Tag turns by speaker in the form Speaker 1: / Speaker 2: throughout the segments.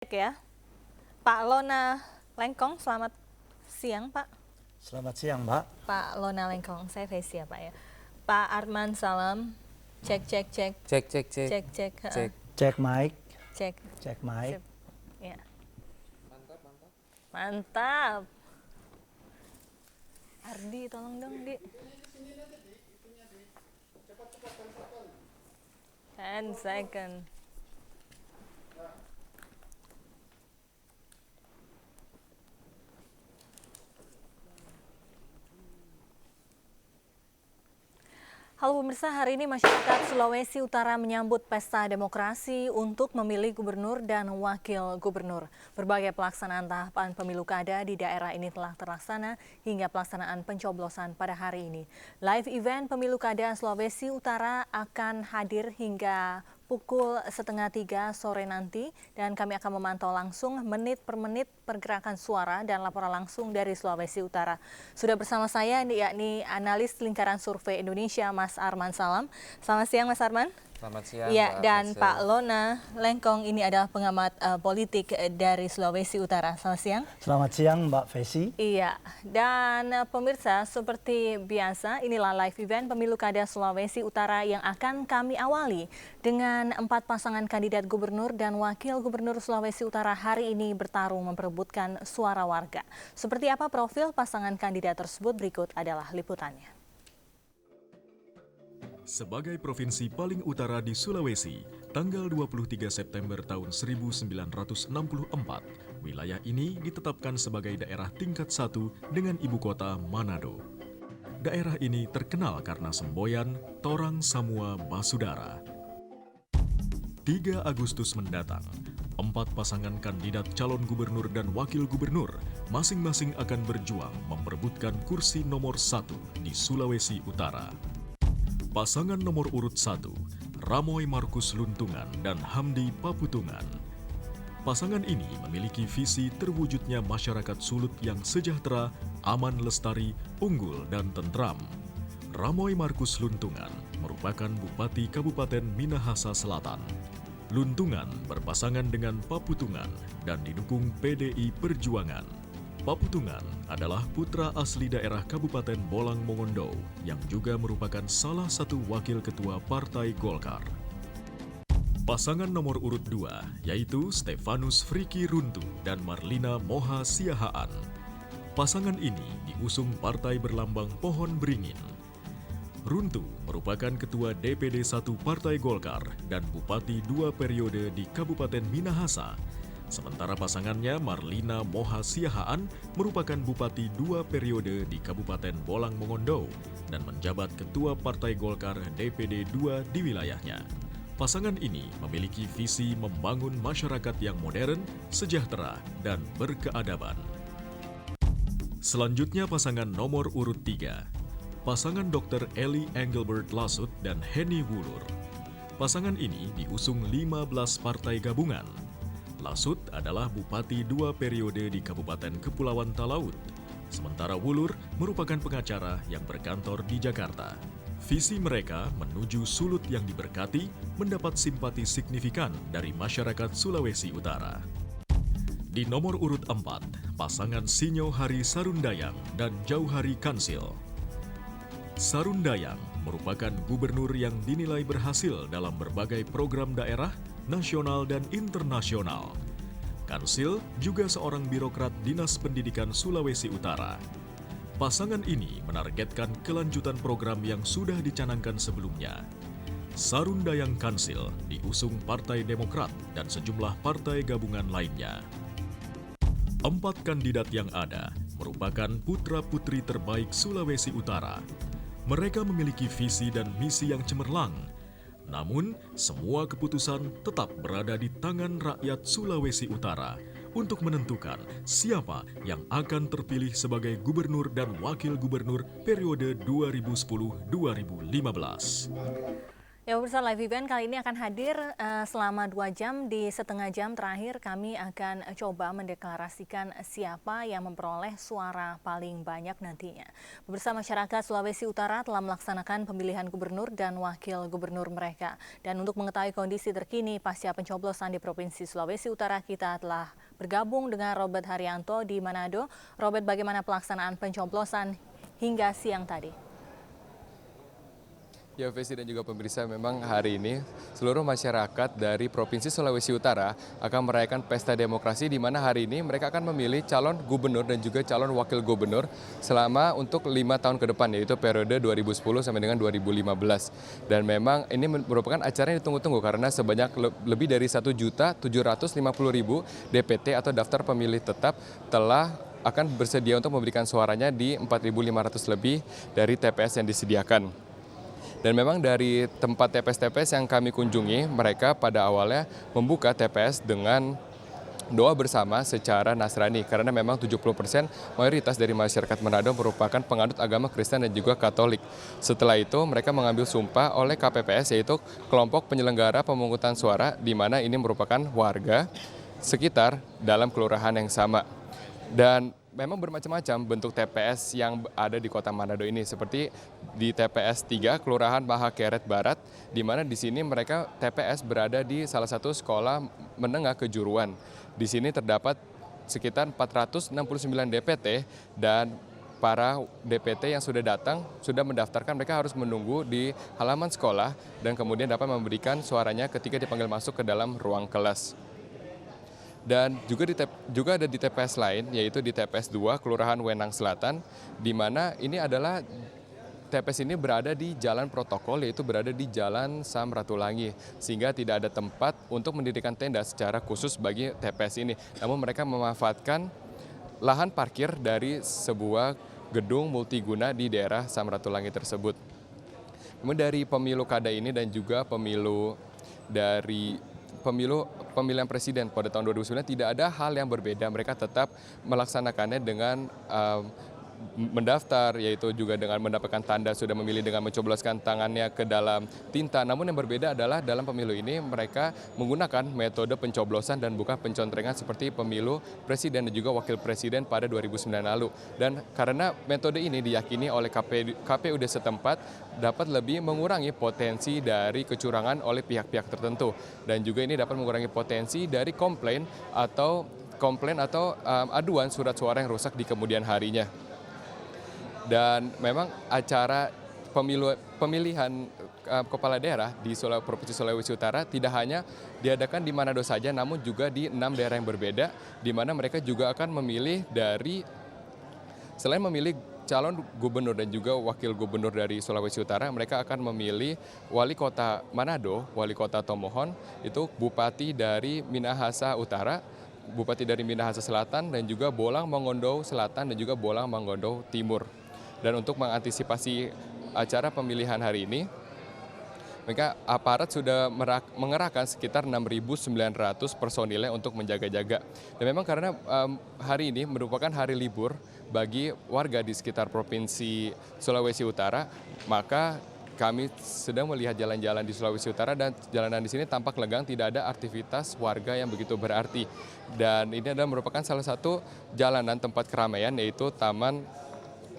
Speaker 1: Ya, Pak Lona Lengkong, selamat siang Pak.
Speaker 2: Selamat siang Mbak.
Speaker 1: Pak Lona Lengkong, saya Fesi ya Pak ya. Pak Arman Salam, cek.
Speaker 2: Cek mic.
Speaker 1: Cek.
Speaker 2: Cek mic.
Speaker 1: Sip. Ya. Mantap. Ardi, tolong dong Di. 10 second. Halo pemirsa, hari ini masyarakat Sulawesi Utara menyambut pesta demokrasi untuk memilih gubernur dan wakil gubernur. Berbagai pelaksanaan tahapan pemilu kada di daerah ini telah terlaksana hingga pelaksanaan pencoblosan pada hari ini. Live event pemilu kada Sulawesi Utara akan hadir hingga pukul 2:30 sore nanti dan kami akan memantau langsung menit per menit pergerakan suara dan laporan langsung dari Sulawesi Utara. Sudah bersama saya yakni analis lingkaran survei Indonesia Mas Arman Salam. Selamat siang Mas Arman.
Speaker 3: Selamat siang.
Speaker 1: Iya, dan Pak Lona Lengkong ini adalah pengamat politik dari Sulawesi Utara. Selamat siang.
Speaker 2: Selamat siang Mbak Fesi.
Speaker 1: Iya, dan pemirsa seperti biasa inilah live event pemilu kada Sulawesi Utara yang akan kami awali dengan 4 pasangan kandidat gubernur dan wakil gubernur Sulawesi Utara hari ini bertarung memperebutkan suara warga. Seperti apa profil pasangan kandidat tersebut berikut adalah liputannya.
Speaker 4: Sebagai provinsi paling utara di Sulawesi, tanggal 23 September tahun 1964, wilayah ini ditetapkan sebagai daerah tingkat 1 dengan ibu kota Manado. Daerah ini terkenal karena semboyan Torang Samua Basudara. 3 Agustus mendatang, 4 pasangan kandidat calon gubernur dan wakil gubernur masing-masing akan berjuang memperebutkan kursi nomor 1 di Sulawesi Utara. Pasangan nomor urut 1, Ramoy Markus Luntungan dan Hamdi Paputungan. Pasangan ini memiliki visi terwujudnya masyarakat Sulut yang sejahtera, aman lestari, unggul dan tentram. Ramoy Markus Luntungan merupakan Bupati Kabupaten Minahasa Selatan. Luntungan berpasangan dengan Paputungan dan didukung PDI Perjuangan. Paputungan adalah putra asli daerah Kabupaten Bolang Mongondo yang juga merupakan salah satu wakil ketua Partai Golkar. Pasangan nomor urut 2 yaitu Stefanus Friki Runtu dan Marlina Moha Siahaan. Pasangan ini diusung partai berlambang pohon beringin. Runtu merupakan ketua DPD 1 Partai Golkar dan bupati 2 periode di Kabupaten Minahasa. Sementara pasangannya Marlina Moha Siahaan merupakan bupati 2 periode di Kabupaten Bolang Mongondo dan menjabat ketua Partai Golkar DPD 2 di wilayahnya. Pasangan ini memiliki visi membangun masyarakat yang modern, sejahtera, dan berkeadaban. Selanjutnya pasangan nomor urut 3, pasangan Dr. Eli Engelbert Lasut dan Henny Wulur. Pasangan ini diusung 15 partai gabungan. Lasut adalah bupati 2 periode di Kabupaten Kepulauan Talaut, sementara Wulur merupakan pengacara yang berkantor di Jakarta. Visi mereka menuju Sulut yang diberkati mendapat simpati signifikan dari masyarakat Sulawesi Utara. Di nomor urut 4, pasangan Sinyo Hari Sarundayang dan Jauhari Kansil. Sarundayang merupakan gubernur yang dinilai berhasil dalam berbagai program daerah, nasional dan internasional. Kansil juga seorang birokrat Dinas Pendidikan Sulawesi Utara. Pasangan ini menargetkan kelanjutan program yang sudah dicanangkan sebelumnya. Sarundayang Kansil diusung Partai Demokrat dan sejumlah partai gabungan lainnya. 4 kandidat yang ada merupakan putra-putri terbaik Sulawesi Utara. Mereka memiliki visi dan misi yang cemerlang. Namun, semua keputusan tetap berada di tangan rakyat Sulawesi Utara untuk menentukan siapa yang akan terpilih sebagai gubernur dan wakil gubernur periode 2010-2015.
Speaker 1: Ya pemirsa, live event kali ini akan hadir selama 2 jam. Di setengah jam terakhir kami akan coba mendeklarasikan siapa yang memperoleh suara paling banyak nantinya. Pemirsa, masyarakat Sulawesi Utara telah melaksanakan pemilihan gubernur dan wakil gubernur mereka. Dan untuk mengetahui kondisi terkini pasca pencoblosan di Provinsi Sulawesi Utara, kita telah bergabung dengan Robert Haryanto di Manado. Robert, bagaimana pelaksanaan pencoblosan hingga siang tadi?
Speaker 3: Ya, Vesi dan juga pemirsa, memang hari ini seluruh masyarakat dari Provinsi Sulawesi Utara akan merayakan pesta demokrasi, di mana hari ini mereka akan memilih calon gubernur dan juga calon wakil gubernur selama untuk 5 tahun ke depan, yaitu periode 2010 sampai dengan 2015. Dan memang ini merupakan acara yang ditunggu-tunggu karena sebanyak lebih dari 1.750.000 DPT atau daftar pemilih tetap telah akan bersedia untuk memberikan suaranya di 4.500 lebih dari TPS yang disediakan. Dan memang dari tempat TPS-TPS yang kami kunjungi, mereka pada awalnya membuka TPS dengan doa bersama secara Nasrani. Karena memang 70% mayoritas dari masyarakat Manado merupakan penganut agama Kristen dan juga Katolik. Setelah itu mereka mengambil sumpah oleh KPPS, yaitu kelompok penyelenggara pemungutan suara, di mana ini merupakan warga sekitar dalam kelurahan yang sama. Dan memang bermacam-macam bentuk TPS yang ada di Kota Manado ini, seperti di TPS 3 Kelurahan Mahakeret Barat, di mana di sini mereka TPS berada di salah satu sekolah menengah kejuruan. Di sini terdapat sekitar 469 DPT, dan para DPT yang sudah datang, sudah mendaftarkan, mereka harus menunggu di halaman sekolah dan kemudian dapat memberikan suaranya ketika dipanggil masuk ke dalam ruang kelas. Dan juga ada di TPS lain, yaitu di TPS 2 Kelurahan Wenang Selatan, di mana ini adalah TPS ini berada di jalan protokol, yaitu berada di Jalan Sam Ratulangi, sehingga tidak ada tempat untuk mendirikan tenda secara khusus bagi TPS ini. Namun mereka memanfaatkan lahan parkir dari sebuah gedung multiguna di daerah Sam Ratulangi tersebut. Kemudian dari pemilu kada ini dan juga pemilihan presiden pada tahun 2009 tidak ada hal yang berbeda. Mereka tetap melaksanakannya dengan mendaftar, yaitu juga dengan mendapatkan tanda sudah memilih dengan mencobloskan tangannya ke dalam tinta. Namun yang berbeda adalah dalam pemilu ini mereka menggunakan metode pencoblosan dan bukan pencontrengan seperti pemilu presiden dan juga wakil presiden pada 2009 lalu. Dan karena metode ini diyakini oleh KPUD setempat dapat lebih mengurangi potensi dari kecurangan oleh pihak-pihak tertentu. Dan juga ini dapat mengurangi potensi dari komplain atau aduan surat suara yang rusak di kemudian harinya. Dan memang acara pemilihan kepala daerah di Provinsi Sulawesi Utara tidak hanya diadakan di Manado saja, namun juga di 6 daerah yang berbeda, di mana mereka juga akan memilih selain memilih calon gubernur dan juga wakil gubernur dari Sulawesi Utara, mereka akan memilih wali kota Manado, wali kota Tomohon, itu bupati dari Minahasa Utara, bupati dari Minahasa Selatan, dan juga Bolang Mongondo Selatan dan juga Bolang Mongondo Timur. Dan untuk mengantisipasi acara pemilihan hari ini, mereka aparat sudah mengerahkan sekitar 6.900 personilnya untuk menjaga-jaga. Dan memang karena hari ini merupakan hari libur bagi warga di sekitar Provinsi Sulawesi Utara, maka kami sedang melihat jalan-jalan di Sulawesi Utara, dan jalanan di sini tampak lengang, tidak ada aktivitas warga yang begitu berarti. Dan ini adalah merupakan salah satu jalanan tempat keramaian, yaitu Taman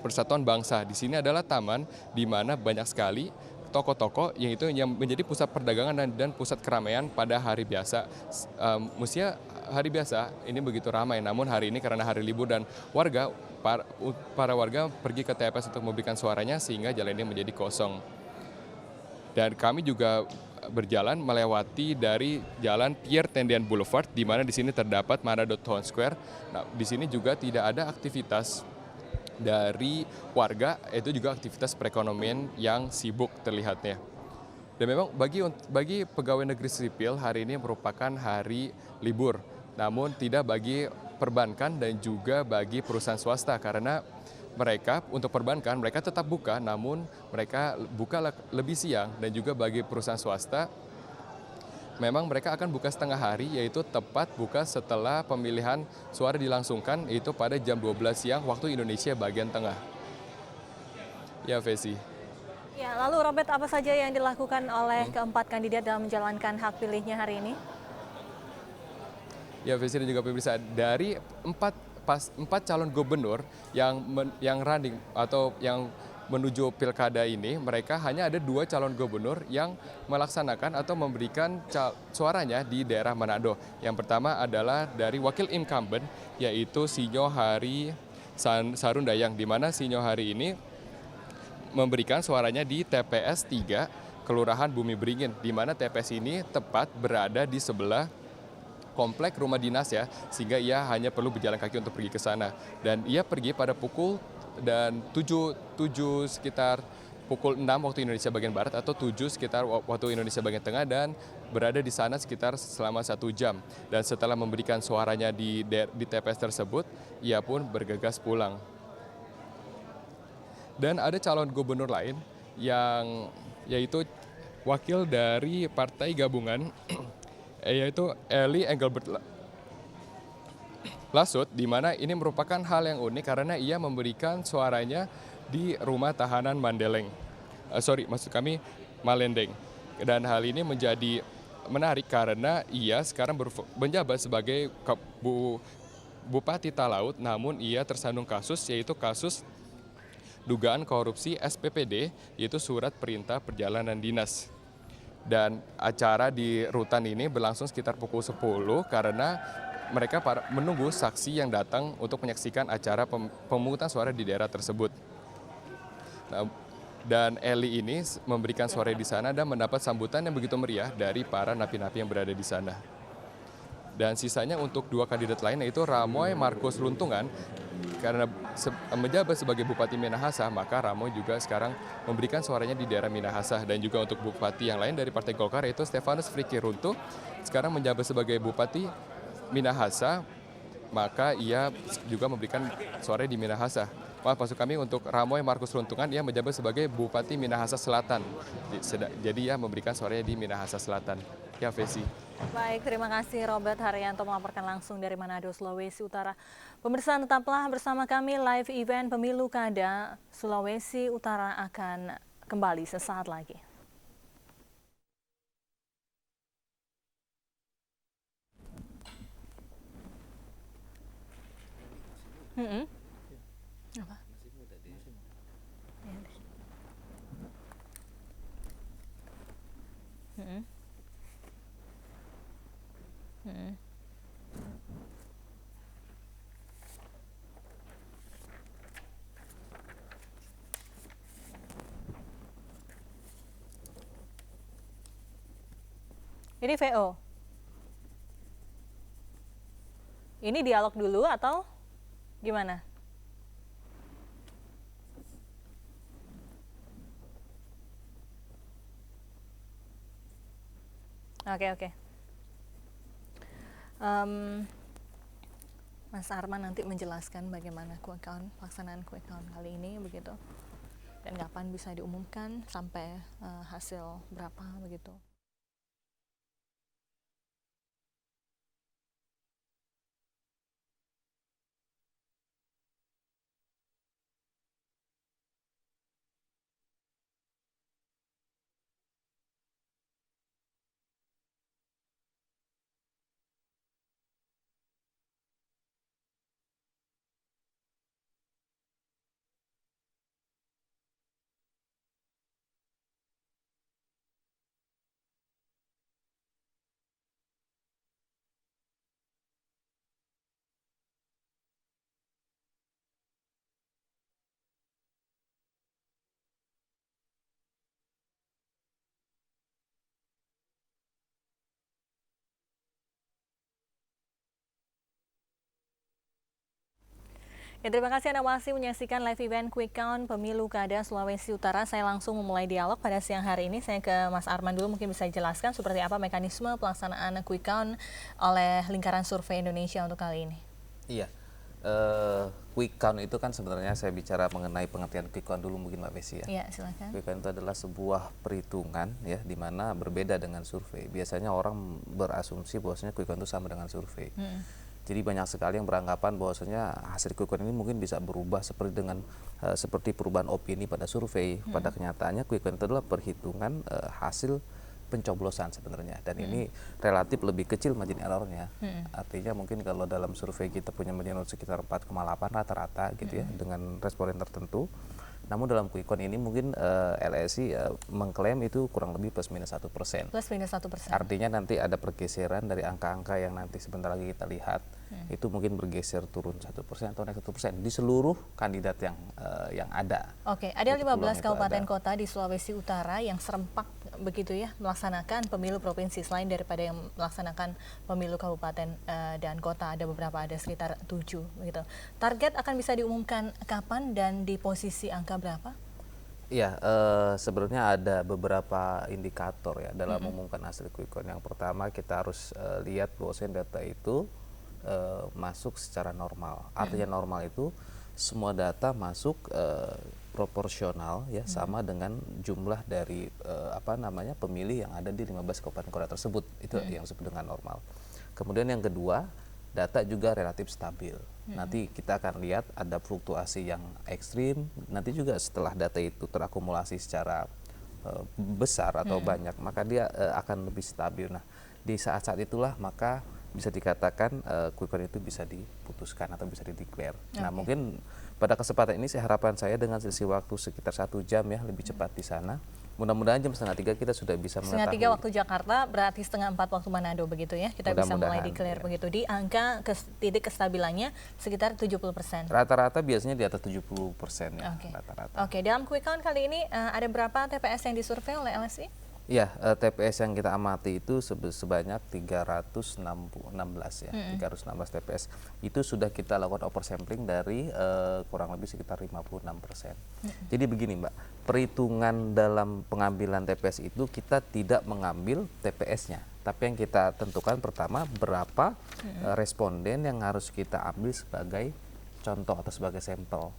Speaker 3: Persatuan Bangsa. Di sini adalah taman di mana banyak sekali toko-toko yang menjadi pusat perdagangan dan pusat keramaian pada hari biasa. Mestinya hari biasa ini begitu ramai, namun hari ini karena hari libur dan para warga pergi ke TPS untuk memberikan suaranya, sehingga jalan ini menjadi kosong. Dan kami juga berjalan melewati dari Jalan Pierre Tendian Boulevard, di mana di sini terdapat Manado Town Square. Nah, di sini juga tidak ada aktivitas dari warga, itu juga aktivitas perekonomian yang sibuk terlihatnya. Dan memang bagi pegawai negeri sipil hari ini merupakan hari libur, namun tidak bagi perbankan dan juga bagi perusahaan swasta, karena mereka untuk perbankan mereka tetap buka, namun mereka buka lebih siang, dan juga bagi perusahaan swasta memang mereka akan buka setengah hari, yaitu tepat buka setelah pemilihan suara dilangsungkan, yaitu pada jam 12 siang waktu Indonesia bagian tengah. Ya, Vesi.
Speaker 1: Ya, lalu Robert, apa saja yang dilakukan oleh keempat kandidat dalam menjalankan hak pilihnya hari ini?
Speaker 3: Ya, Vesti dan juga pemirsa, dari empat calon gubernur yang running atau yang menuju pilkada ini, mereka hanya ada 2 calon gubernur yang melaksanakan atau memberikan suaranya di daerah Manado. Yang pertama adalah dari wakil incumbent, yaitu Sinyo Hari Sarundayang, di mana Sinyo Hari ini memberikan suaranya di TPS 3 Kelurahan Bumi Beringin, di mana TPS ini tepat berada di sebelah komplek rumah dinas ya, sehingga ia hanya perlu berjalan kaki untuk pergi ke sana. Dan ia pergi pada sekitar pukul 6 waktu Indonesia bagian Barat atau 7 sekitar waktu Indonesia bagian Tengah, dan berada di sana sekitar selama 1 jam. Dan setelah memberikan suaranya di TPS tersebut, ia pun bergegas pulang. Dan ada calon gubernur lain yaitu wakil dari Partai Gabungan yaitu Eli Engelbert Lasut, di mana ini merupakan hal yang unik karena ia memberikan suaranya di rumah tahanan Malendeng. Dan hal ini menjadi menarik karena ia sekarang menjabat sebagai Bupati Talaut, namun ia tersandung kasus, yaitu kasus dugaan korupsi SPPD, yaitu surat perintah perjalanan dinas. Dan acara di rutan ini berlangsung sekitar pukul 10 karena mereka menunggu saksi yang datang untuk menyaksikan acara pemungutan suara di daerah tersebut. Nah, dan Eli ini memberikan suara di sana dan mendapat sambutan yang begitu meriah dari para napi-napi yang berada di sana. Dan sisanya untuk 2 kandidat lain, yaitu Ramoy Markus Luntungan, karena menjabat sebagai Bupati Minahasa, maka Ramoy juga sekarang memberikan suaranya di daerah Minahasa. Dan juga untuk bupati yang lain dari Partai Golkar, yaitu Stefanus Friki Runtuh, sekarang menjabat sebagai Bupati Minahasa, maka ia juga memberikan suara di Minahasa. Maksud kami untuk Ramoy Markus Luntungan, ia menjabat sebagai Bupati Minahasa Selatan. Jadi ia memberikan suaranya di Minahasa Selatan. Ya, Vesi.
Speaker 1: Baik, terima kasih Robert Haryanto melaporkan langsung dari Manado, Sulawesi Utara. Pemirsa, tetaplah bersama kami. Live event Pemilu Kada Sulawesi Utara akan kembali sesaat lagi. Apa? Ini VO. Ini dialog dulu atau gimana? Oke. Mas Arman nanti menjelaskan bagaimana pelaksanaan quick count kali ini begitu, dan kapan bisa diumumkan sampai hasil berapa begitu. Ya, terima kasih Anda masih menyaksikan live event Quick Count Pemilu Kada Sulawesi Utara. Saya langsung memulai dialog pada siang hari ini. Saya ke Mas Arman dulu, mungkin bisa dijelaskan seperti apa mekanisme pelaksanaan Quick Count oleh Lingkaran Survei Indonesia untuk kali ini.
Speaker 5: Iya, quick count itu kan sebenarnya saya bicara mengenai pengertian quick count dulu mungkin Mbak Besi ya.
Speaker 1: Iya, silakan.
Speaker 5: Quick count itu adalah sebuah perhitungan ya, di mana berbeda dengan survei. Biasanya orang berasumsi bahwasanya quick count itu sama dengan survei. Jadi banyak sekali yang beranggapan bahwasanya hasil quick count ini mungkin bisa berubah seperti perubahan opini pada survei. Pada kenyataannya quick count itu adalah perhitungan hasil pencoblosan sebenarnya, dan ini relatif lebih kecil margin errornya. Artinya mungkin kalau dalam survei kita punya margin error sekitar 4,8 rata-rata gitu ya, dengan responden tertentu. Namun dalam quick count ini mungkin LSI mengklaim itu kurang lebih plus minus 1%.
Speaker 1: Plus minus 1%.
Speaker 5: Artinya nanti ada pergeseran dari angka-angka yang nanti sebentar lagi kita lihat, itu mungkin bergeser turun 1% atau naik 1% di seluruh kandidat yang ada.
Speaker 1: Oke, ada 15 kabupaten kota di Sulawesi Utara yang serempak begitu ya melaksanakan pemilu provinsi selain daripada yang melaksanakan pemilu kabupaten dan kota. Ada beberapa, ada sekitar 7 begitu. Target akan bisa diumumkan kapan dan di posisi angka berapa?
Speaker 5: Iya, sebenarnya ada beberapa indikator ya dalam mengumumkan hasil quick count. Yang pertama kita harus lihat bahwa data itu masuk secara normal. Artinya normal itu semua data masuk proporsional ya, sama dengan jumlah dari pemilih yang ada di 15 kabupaten kota tersebut. Itu yang disebut dengan normal. Kemudian yang kedua, data juga relatif stabil. Nanti kita akan lihat ada fluktuasi yang ekstrim. Nanti juga setelah data itu terakumulasi secara besar atau banyak, maka dia akan lebih stabil. Nah, di saat-saat itulah maka bisa dikatakan quick count itu bisa diputuskan atau bisa dideklar. Nah, mungkin pada kesempatan ini harapan saya dengan selisih waktu sekitar 1 jam ya, lebih cepat di sana. Mudah-mudahan jam 2:30 kita sudah bisa mengetahui.
Speaker 1: 3:30 waktu Jakarta, berarti 3:30 waktu Manado begitu ya. Kita bisa mulai declare begitu. Di angka titik kestabilannya sekitar 70%.
Speaker 5: Rata-rata biasanya di atas 70% ya, rata-rata.
Speaker 1: Oke, dalam quick count kali ini ada berapa TPS yang disurvei oleh LSI?
Speaker 5: Ya, TPS yang kita amati itu sebanyak 316 ya, 316 TPS. Itu sudah kita lakukan oversampling dari kurang lebih sekitar 56%. Jadi begini Mbak, perhitungan dalam pengambilan TPS itu kita tidak mengambil TPS-nya, tapi yang kita tentukan pertama berapa responden yang harus kita ambil sebagai contoh atau sebagai sampel.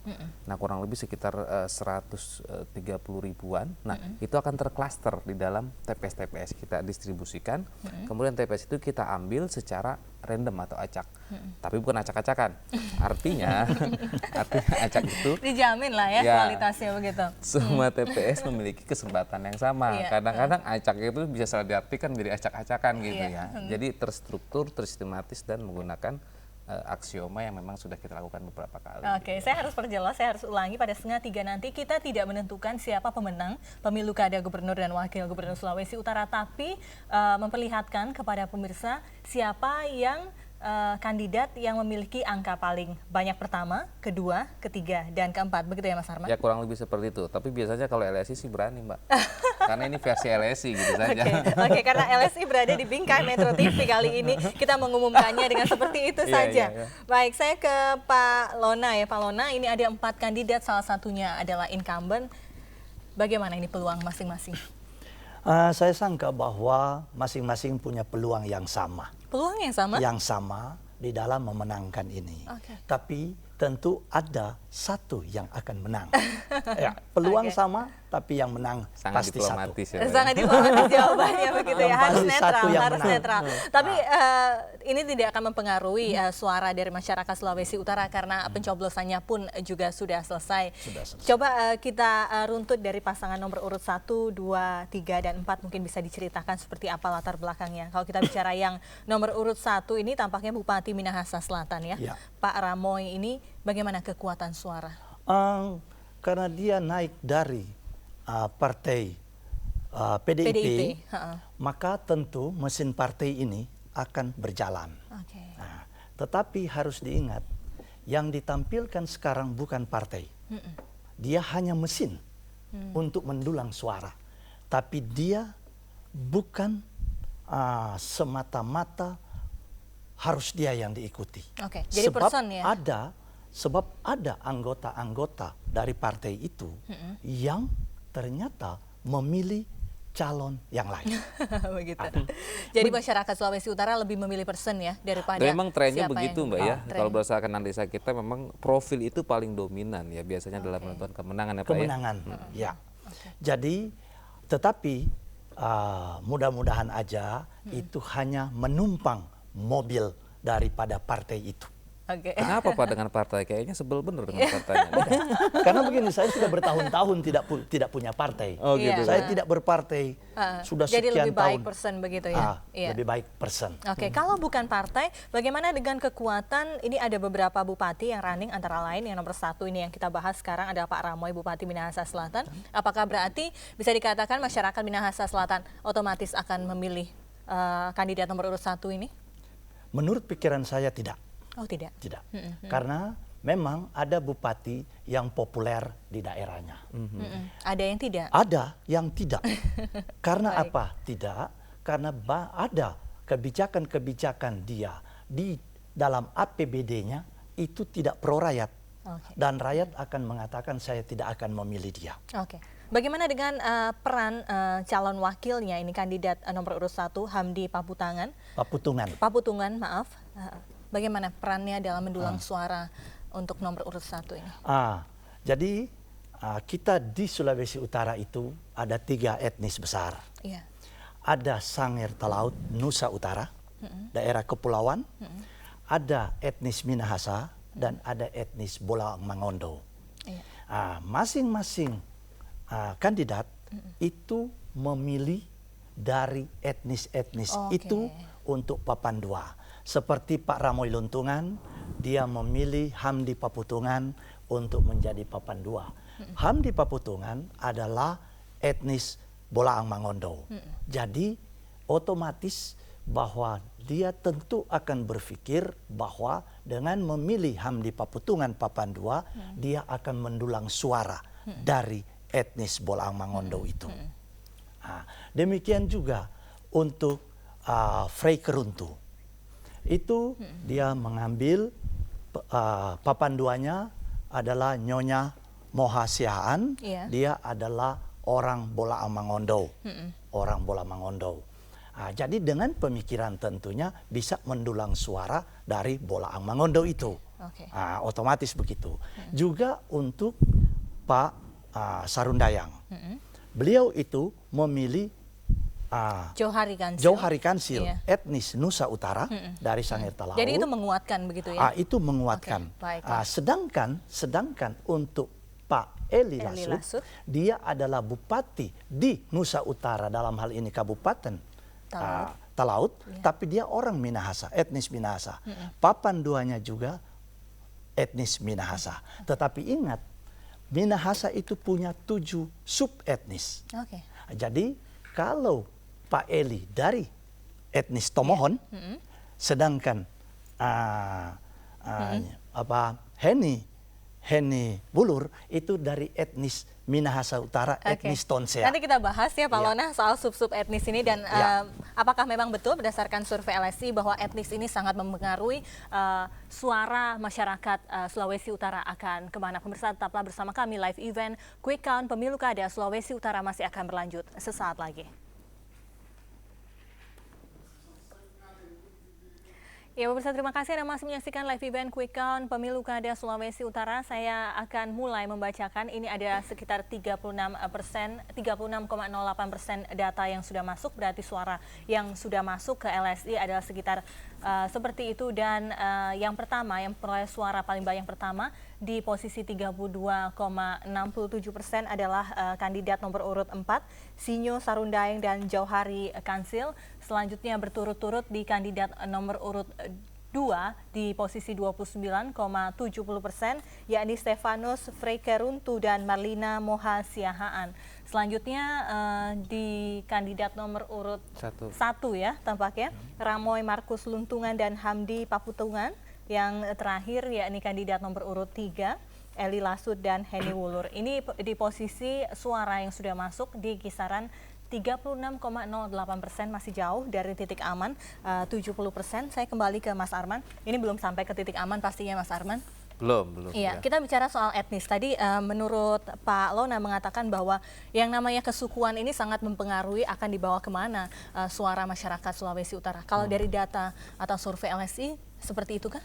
Speaker 5: Nah, kurang lebih sekitar 130 ribuan. Nah, itu akan tercluster di dalam TPS-TPS kita distribusikan. Kemudian TPS itu kita ambil secara random atau acak. Tapi bukan acak-acakan. Artinya acak itu
Speaker 1: dijamin lah ya, kualitasnya begitu.
Speaker 5: Semua TPS memiliki kesempatan yang sama. Kadang-kadang acak itu bisa salah diartikan menjadi acak-acakan gitu ya. Jadi terstruktur, tersistematis dan menggunakan aksioma yang memang sudah kita lakukan beberapa kali.
Speaker 1: Oke, saya harus perjelas, saya harus ulangi, pada 2:30 nanti kita tidak menentukan siapa pemenang pemilu kada gubernur dan wakil gubernur Sulawesi Utara, tapi memperlihatkan kepada pemirsa siapa yang kandidat yang memiliki angka paling banyak pertama, kedua, ketiga, dan keempat. Begitu ya Mas Arman?
Speaker 5: Ya kurang lebih seperti itu. Tapi biasanya kalau LSI sih berani Mbak. Karena ini versi LSI gitu saja.
Speaker 1: Oke, karena LSI berada di bingkai Metro TV kali ini, kita mengumumkannya dengan seperti itu saja. Baik, saya ke Pak Lona ya. Pak Lona, ini ada 4 kandidat, salah satunya adalah incumbent. Bagaimana ini peluang masing-masing?
Speaker 2: Saya sangka bahwa masing-masing punya peluang yang sama.
Speaker 1: Peluang yang sama?
Speaker 2: Yang sama di dalam memenangkan ini. Tapi tentu ada satu yang akan menang. Ya, peluang sama, tapi yang menang
Speaker 5: sangat
Speaker 2: pasti
Speaker 5: diplomatis
Speaker 2: satu.
Speaker 5: Ya,
Speaker 1: sangat diplomatis jawabannya begitu ya, harus netral, harus
Speaker 2: menang.
Speaker 1: netral. Tapi ini tidak akan mempengaruhi suara dari masyarakat Sulawesi Utara karena pencoblosannya pun juga sudah selesai. Coba kita runtut dari pasangan nomor urut 1, 2, 3, dan 4, mungkin bisa diceritakan seperti apa latar belakangnya. Kalau kita bicara yang nomor urut 1 ini tampaknya Bupati Minahasa Selatan ya. Pak Ramoy ini bagaimana kekuatan suara?
Speaker 2: Karena dia naik dari partai PDIP, maka tentu mesin partai ini akan berjalan. Nah, tetapi harus diingat, yang ditampilkan sekarang bukan partai. Dia hanya mesin untuk mendulang suara. Tapi dia bukan semata-mata harus dia yang diikuti.
Speaker 1: Jadi person ya?
Speaker 2: Sebab ada anggota-anggota dari partai itu yang ternyata memilih calon yang lain.
Speaker 1: Begitu. Jadi masyarakat Sulawesi Utara lebih memilih person ya daripada
Speaker 5: memang trennya begitu Mbak ya.
Speaker 1: Tren.
Speaker 5: Kalau berdasarkan analisa kita memang profil itu paling dominan ya biasanya dalam menentukan kemenangan ya Pak
Speaker 2: kemenangan, ya. Jadi tetapi mudah-mudahan aja itu hanya menumpang mobil daripada partai itu.
Speaker 1: Oke.
Speaker 5: Kenapa Pak dengan partai? Kayaknya sebel bener dengan partainya.
Speaker 2: Karena begini, saya sudah bertahun-tahun tidak punya partai.
Speaker 5: Oh gitu.
Speaker 2: Saya tidak berpartai sudah
Speaker 1: Jadi
Speaker 2: sekian
Speaker 1: lebih baik
Speaker 2: tahun.
Speaker 1: person begitu ya? Iya.
Speaker 2: Lebih baik person.
Speaker 1: Oke, kalau bukan partai, bagaimana dengan kekuatan? Ini ada beberapa bupati yang running, antara lain yang nomor 1 ini yang kita bahas sekarang adalah Pak Ramoy, Bupati Minahasa Selatan. Apakah berarti bisa dikatakan masyarakat Minahasa Selatan otomatis akan memilih kandidat nomor urut 1 ini?
Speaker 2: Menurut pikiran saya tidak.
Speaker 1: Oh tidak?
Speaker 2: Tidak. Karena memang ada bupati yang populer di daerahnya.
Speaker 1: Ada yang tidak?
Speaker 2: Ada yang tidak. Karena apa? Tidak. Karena ada kebijakan-kebijakan dia di dalam APBD-nya itu tidak pro rakyat.
Speaker 1: Oke.
Speaker 2: Dan rakyat akan mengatakan saya tidak akan memilih dia.
Speaker 1: Oke. Bagaimana dengan peran calon wakilnya ini kandidat nomor urut 1 Hamdi Paputangan? Paputungan, maaf. Bagaimana perannya dalam mendulang suara untuk nomor urut 1 ini?
Speaker 2: Jadi kita di Sulawesi Utara itu ada 3 etnis besar.
Speaker 1: Iya.
Speaker 2: Ada Sangir Talaut, Nusa Utara, daerah kepulauan. Ada etnis Minahasa dan ada etnis Bolaang Mangondo.
Speaker 1: Iya.
Speaker 2: Masing-masing kandidat itu memilih dari etnis-etnis itu untuk papan 2. Seperti Pak Ramoy Luntungan, dia memilih Hamdi Paputungan untuk menjadi papan 2. Hamdi Paputungan adalah etnis Bolaang Mangondo. Jadi otomatis bahwa dia tentu akan berpikir bahwa dengan memilih Hamdi Paputungan papan 2, dia akan mendulang suara dari etnis Bolaang Mangondo itu. Demikian juga untuk Frei Keruntu. Itu dia mengambil papan 2-nya adalah Nyonya Moha Siahaan. Dia adalah orang Bolaang Mangondo. Orang Bolaang Mangondo. Jadi dengan pemikiran tentunya bisa mendulang suara dari Bolaang Mangondo itu. Otomatis begitu. Juga untuk Pak Sarundayang. Beliau itu memilih Johari Kansil, etnis Nusa Utara dari Sangir Talaut.
Speaker 1: Jadi itu menguatkan begitu ya?
Speaker 2: Itu menguatkan. Sedangkan untuk Pak Eli Lasut, dia adalah bupati di Nusa Utara, dalam hal ini Kabupaten Talaut, tapi dia orang Minahasa, etnis Minahasa. Papan 2-nya juga etnis Minahasa. Tetapi ingat, Minahasa itu punya 7 sub etnis. Jadi kalau Pak Eli dari etnis Tomohon, sedangkan Heni Bulur itu dari etnis Minahasa Utara, etnis Tonsea.
Speaker 1: Nanti kita bahas ya Pak Lona soal sub-sub etnis ini dan apakah memang betul berdasarkan survei LSI bahwa etnis ini sangat mempengaruhi suara masyarakat Sulawesi Utara akan kemana. Pemirsa tetaplah bersama kami, live event Quick Count Pemilu Kada Sulawesi Utara masih akan berlanjut sesaat lagi. Ya pemirsa, terima kasih Anda masih menyaksikan live event Quick Count Pemilu Kada Sulawesi Utara. Saya akan mulai membacakan, ini ada sekitar 36,08% data yang sudah masuk, berarti suara yang sudah masuk ke LSI adalah sekitar seperti itu. Dan yang pertama, yang peroleh suara paling banyak pertama di posisi 32,67% adalah kandidat nomor urut 4, Sinyo Sarundayang dan Johari Kansil. Selanjutnya berturut-turut di kandidat nomor urut 2 di posisi 29,70%, yakni Stefanus Frei Keruntu dan Marlina Moha Siahaan. Selanjutnya di kandidat nomor urut 1 ya tampaknya, Ramoy Markus Luntungan dan Hamdi Paputungan. Yang terakhir yakni kandidat nomor urut 3, Eli Lasut dan Heni Wulur. Ini di posisi suara yang sudah masuk di kisaran 36,08%, masih jauh dari titik aman 70%. Saya kembali ke Mas Arman. Ini belum sampai ke titik aman pastinya Mas Arman.
Speaker 5: Belum.
Speaker 1: Iya, kita bicara soal etnis. Tadi menurut Pak Lona mengatakan bahwa yang namanya kesukuan ini sangat mempengaruhi akan dibawa kemana suara masyarakat Sulawesi Utara. Kalau dari data atau survei LSI seperti itu kah?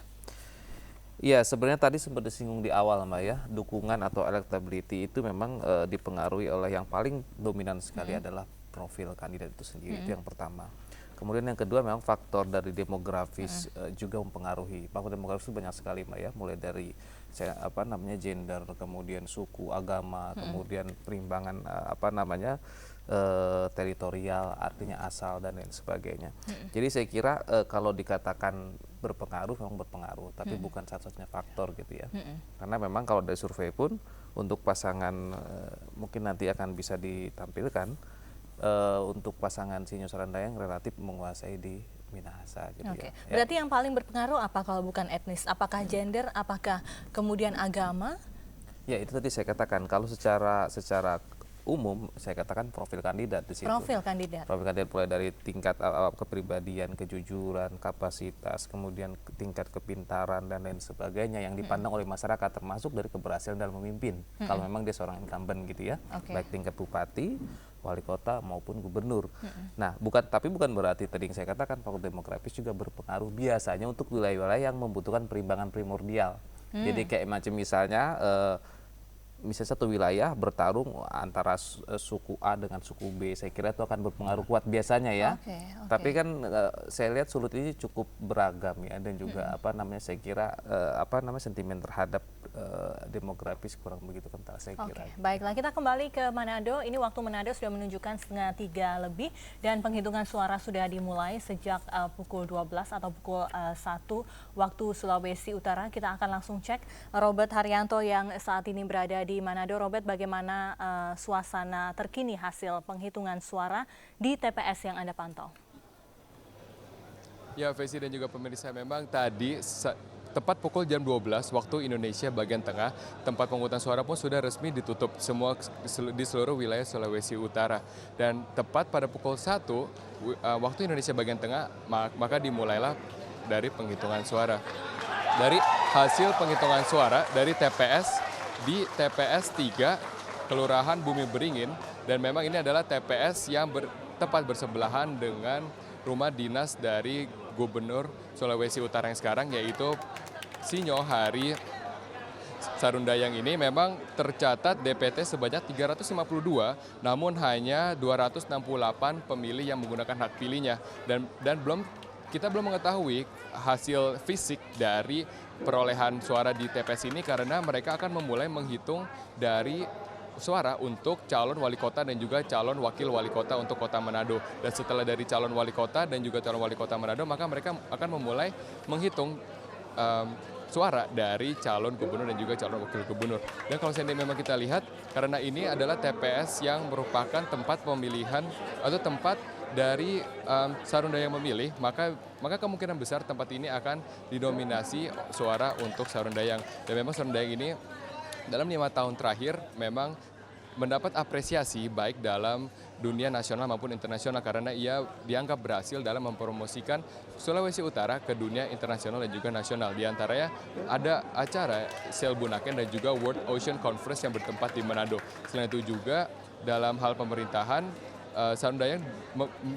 Speaker 5: Iya, sebenarnya tadi sempat disinggung di awal Mbak ya, dukungan atau electability itu memang dipengaruhi oleh yang paling dominan sekali adalah profil kandidat itu sendiri, itu yang pertama. Kemudian yang kedua memang faktor dari demografis juga mempengaruhi. Faktor demografis itu banyak sekali Mbak ya, mulai dari gender, kemudian suku, agama, kemudian perimbangan teritorial, artinya asal dan lain sebagainya. Jadi saya kira kalau dikatakan berpengaruh memang berpengaruh, tapi bukan satu-satunya faktor gitu ya. Karena memang kalau dari survei pun untuk pasangan mungkin nanti akan bisa ditampilkan untuk pasangan Sinyo Sarandayang relatif menguasai di Minahasa gitu ya.
Speaker 1: Berarti yang paling berpengaruh apa kalau bukan etnis? Apakah gender, apakah kemudian agama?
Speaker 5: Ya itu tadi saya katakan, kalau secara umum saya katakan profil kandidat di situ.
Speaker 1: Profil kandidat
Speaker 5: mulai dari tingkat kepribadian, kejujuran, kapasitas, kemudian tingkat kepintaran dan lain sebagainya yang dipandang oleh masyarakat, termasuk dari keberhasilan dalam memimpin. Kalau memang dia seorang incumbent gitu ya, baik tingkat bupati, wali kota maupun gubernur. Nah, bukan berarti tadi yang saya katakan faktor demografis juga berpengaruh biasanya untuk wilayah-wilayah yang membutuhkan perimbangan primordial. Jadi kayak macam misalnya satu wilayah bertarung antara suku A dengan suku B, saya kira itu akan berpengaruh kuat biasanya ya. Tapi kan saya lihat Sulut ini cukup beragam ya, dan juga saya kira sentimen terhadap demografis kurang begitu kental saya kira.
Speaker 1: Baiklah, kita kembali ke Manado. Ini waktu Manado sudah menunjukkan 2:30 lebih dan penghitungan suara sudah dimulai sejak pukul 12 atau pukul 1 waktu Sulawesi Utara. Kita akan langsung cek Robert Haryanto yang saat ini berada di Manado. Robert, bagaimana suasana terkini hasil penghitungan suara di TPS yang Anda pantau?
Speaker 3: Ya, Vesi dan juga pemirsa, memang tadi tepat pukul jam 12 waktu Indonesia bagian tengah, tempat pemungutan suara pun sudah resmi ditutup semua di seluruh wilayah Sulawesi Utara. Dan tepat pada pukul 1 waktu Indonesia bagian tengah, maka dimulailah dari penghitungan suara. Dari hasil penghitungan suara dari TPS di TPS 3 Kelurahan Bumi Beringin, dan memang ini adalah TPS yang tepat bersebelahan dengan rumah dinas dari Gubernur Sulawesi Utara yang sekarang, yaitu Sinyo Hari Sarundayang. Ini memang tercatat DPT sebanyak 352, namun hanya 268 pemilih yang menggunakan hak pilihnya, dan kita belum mengetahui hasil fisik dari perolehan suara di TPS ini karena mereka akan memulai menghitung dari suara untuk calon wali kota dan juga calon wakil wali kota untuk kota Manado. Dan setelah dari calon wali kota dan juga calon wali kota Manado, maka mereka akan memulai menghitung suara dari calon gubernur dan juga calon wakil gubernur. Dan kalau seandainya memang kita lihat, karena ini adalah TPS yang merupakan tempat pemilihan atau tempat dari Sarundayang memilih, maka kemungkinan besar tempat ini akan didominasi suara untuk Sarundayang. Dan memang Sarundayang ini dalam 5 tahun terakhir memang mendapat apresiasi baik dalam dunia nasional maupun internasional karena ia dianggap berhasil dalam mempromosikan Sulawesi Utara ke dunia internasional dan juga nasional. Di antaranya ada acara Sel Bunaken dan juga World Ocean Conference yang bertempat di Manado. Selain itu juga dalam hal pemerintahan, Sarundayang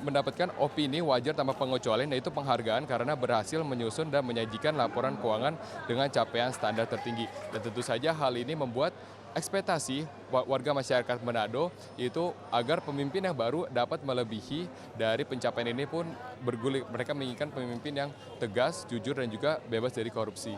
Speaker 3: mendapatkan opini wajar tanpa pengecualian, yaitu penghargaan karena berhasil menyusun dan menyajikan laporan keuangan dengan capaian standar tertinggi. Dan tentu saja hal ini membuat ekspektasi warga masyarakat Manado yaitu agar pemimpin yang baru dapat melebihi dari pencapaian ini pun bergulir. Mereka menginginkan pemimpin yang tegas, jujur, dan juga bebas dari korupsi.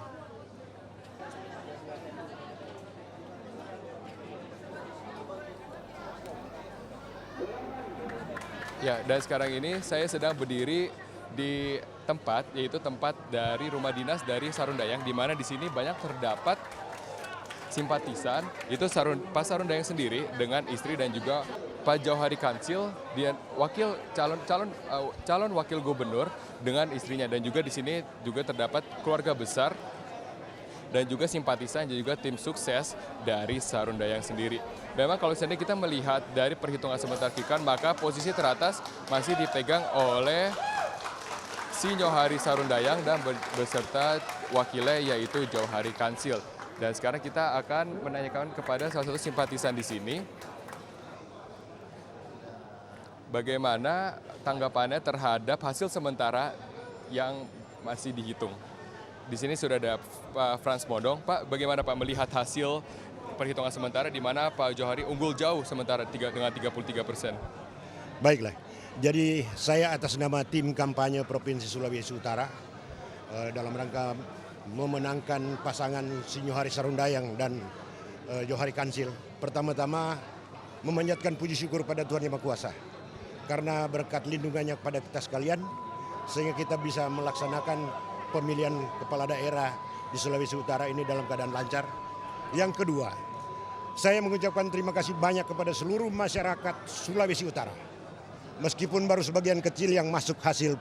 Speaker 3: Ya, dan sekarang ini saya sedang berdiri di tempat, yaitu tempat dari rumah dinas dari Sarundayang, di mana di sini banyak terdapat simpatisan, itu Pak Sarundayang sendiri dengan istri dan juga Pak Jauhari Kansil, dia calon wakil gubernur dengan istrinya, dan juga di sini juga terdapat keluarga besar dan juga simpatisan dan juga tim sukses dari Sarundayang sendiri. Memang kalau seandainya kita melihat dari perhitungan sebentar kikan, maka posisi teratas masih dipegang oleh Sinyo Hari Sarundayang dan beserta wakilnya yaitu Jauhari Kansil. Dan sekarang kita akan menanyakan kepada salah satu simpatisan di sini bagaimana tanggapannya terhadap hasil sementara yang masih dihitung. Di sini sudah ada Pak Frans Modong. Pak, bagaimana Pak melihat hasil perhitungan sementara di mana Pak Jauhari unggul jauh sementara dengan 33%?
Speaker 6: Baiklah, Jadi saya atas nama tim kampanye Provinsi Sulawesi Utara dalam rangka memenangkan pasangan Sinyohari Sarundayang dan Johari Kansil. Pertama-tama memanjatkan puji syukur pada Tuhan Yang Maha Kuasa. Karena berkat lindungannya kepada kita sekalian, sehingga kita bisa melaksanakan pemilihan kepala daerah di Sulawesi Utara ini dalam keadaan lancar. Yang kedua, saya mengucapkan terima kasih banyak kepada seluruh masyarakat Sulawesi Utara. Meskipun baru sebagian kecil yang masuk hasil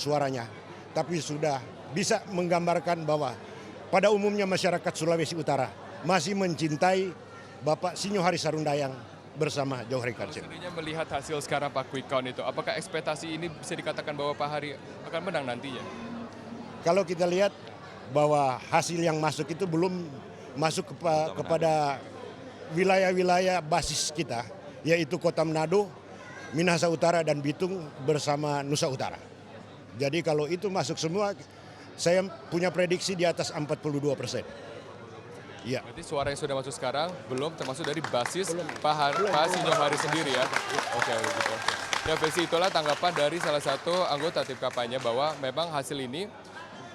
Speaker 6: suaranya, tapi sudah bisa menggambarkan bahwa pada umumnya masyarakat Sulawesi Utara masih mencintai Bapak Sinyohari Sarundayang bersama Johari Kansil.
Speaker 3: Sebenarnya melihat hasil sekarang Pak quick count itu, apakah ekspektasi ini bisa dikatakan bahwa Pak Hari akan menang nantinya?
Speaker 6: Kalau kita lihat bahwa hasil yang masuk itu belum masuk kepada wilayah-wilayah basis kita, yaitu Kota Manado, Minahasa Utara, dan Bitung bersama Nusa Utara. Jadi kalau itu masuk semua, saya punya prediksi di atas 42%. Ya.
Speaker 3: Berarti suara yang sudah masuk sekarang belum termasuk dari basis Pak Sinyohari sendiri ya? Oke, begitu. Ya, versi itulah tanggapan dari salah satu anggota tim kampanye bahwa memang hasil ini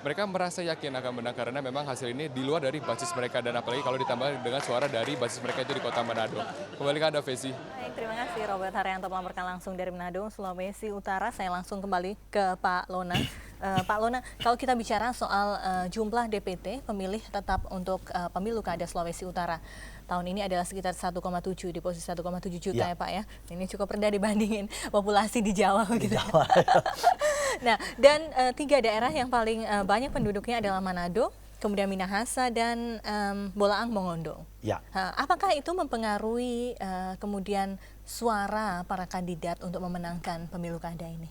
Speaker 3: mereka merasa yakin akan menang karena memang hasil ini di luar dari basis mereka, dan apalagi kalau ditambah dengan suara dari basis mereka itu di Kota Manado. Kembali ke Anda, Vesi.
Speaker 1: Baik, terima kasih Robert Haryanto melaporkan langsung dari Manado, Sulawesi Utara. Saya langsung kembali ke Pak Lona. Pak Lona, kalau kita bicara soal jumlah DPT pemilih tetap untuk pemilu kada Sulawesi Utara tahun ini adalah sekitar 1,7 di posisi 1,7 juta ya Pak ya. Ini cukup rendah dibandingin populasi di Jawa gitu. Nah, dan 3 daerah yang paling banyak penduduknya adalah Manado, kemudian Minahasa, dan Bolaang Mongondo.
Speaker 2: Ya.
Speaker 1: Apakah itu mempengaruhi kemudian suara para kandidat untuk memenangkan pemilu kada ini?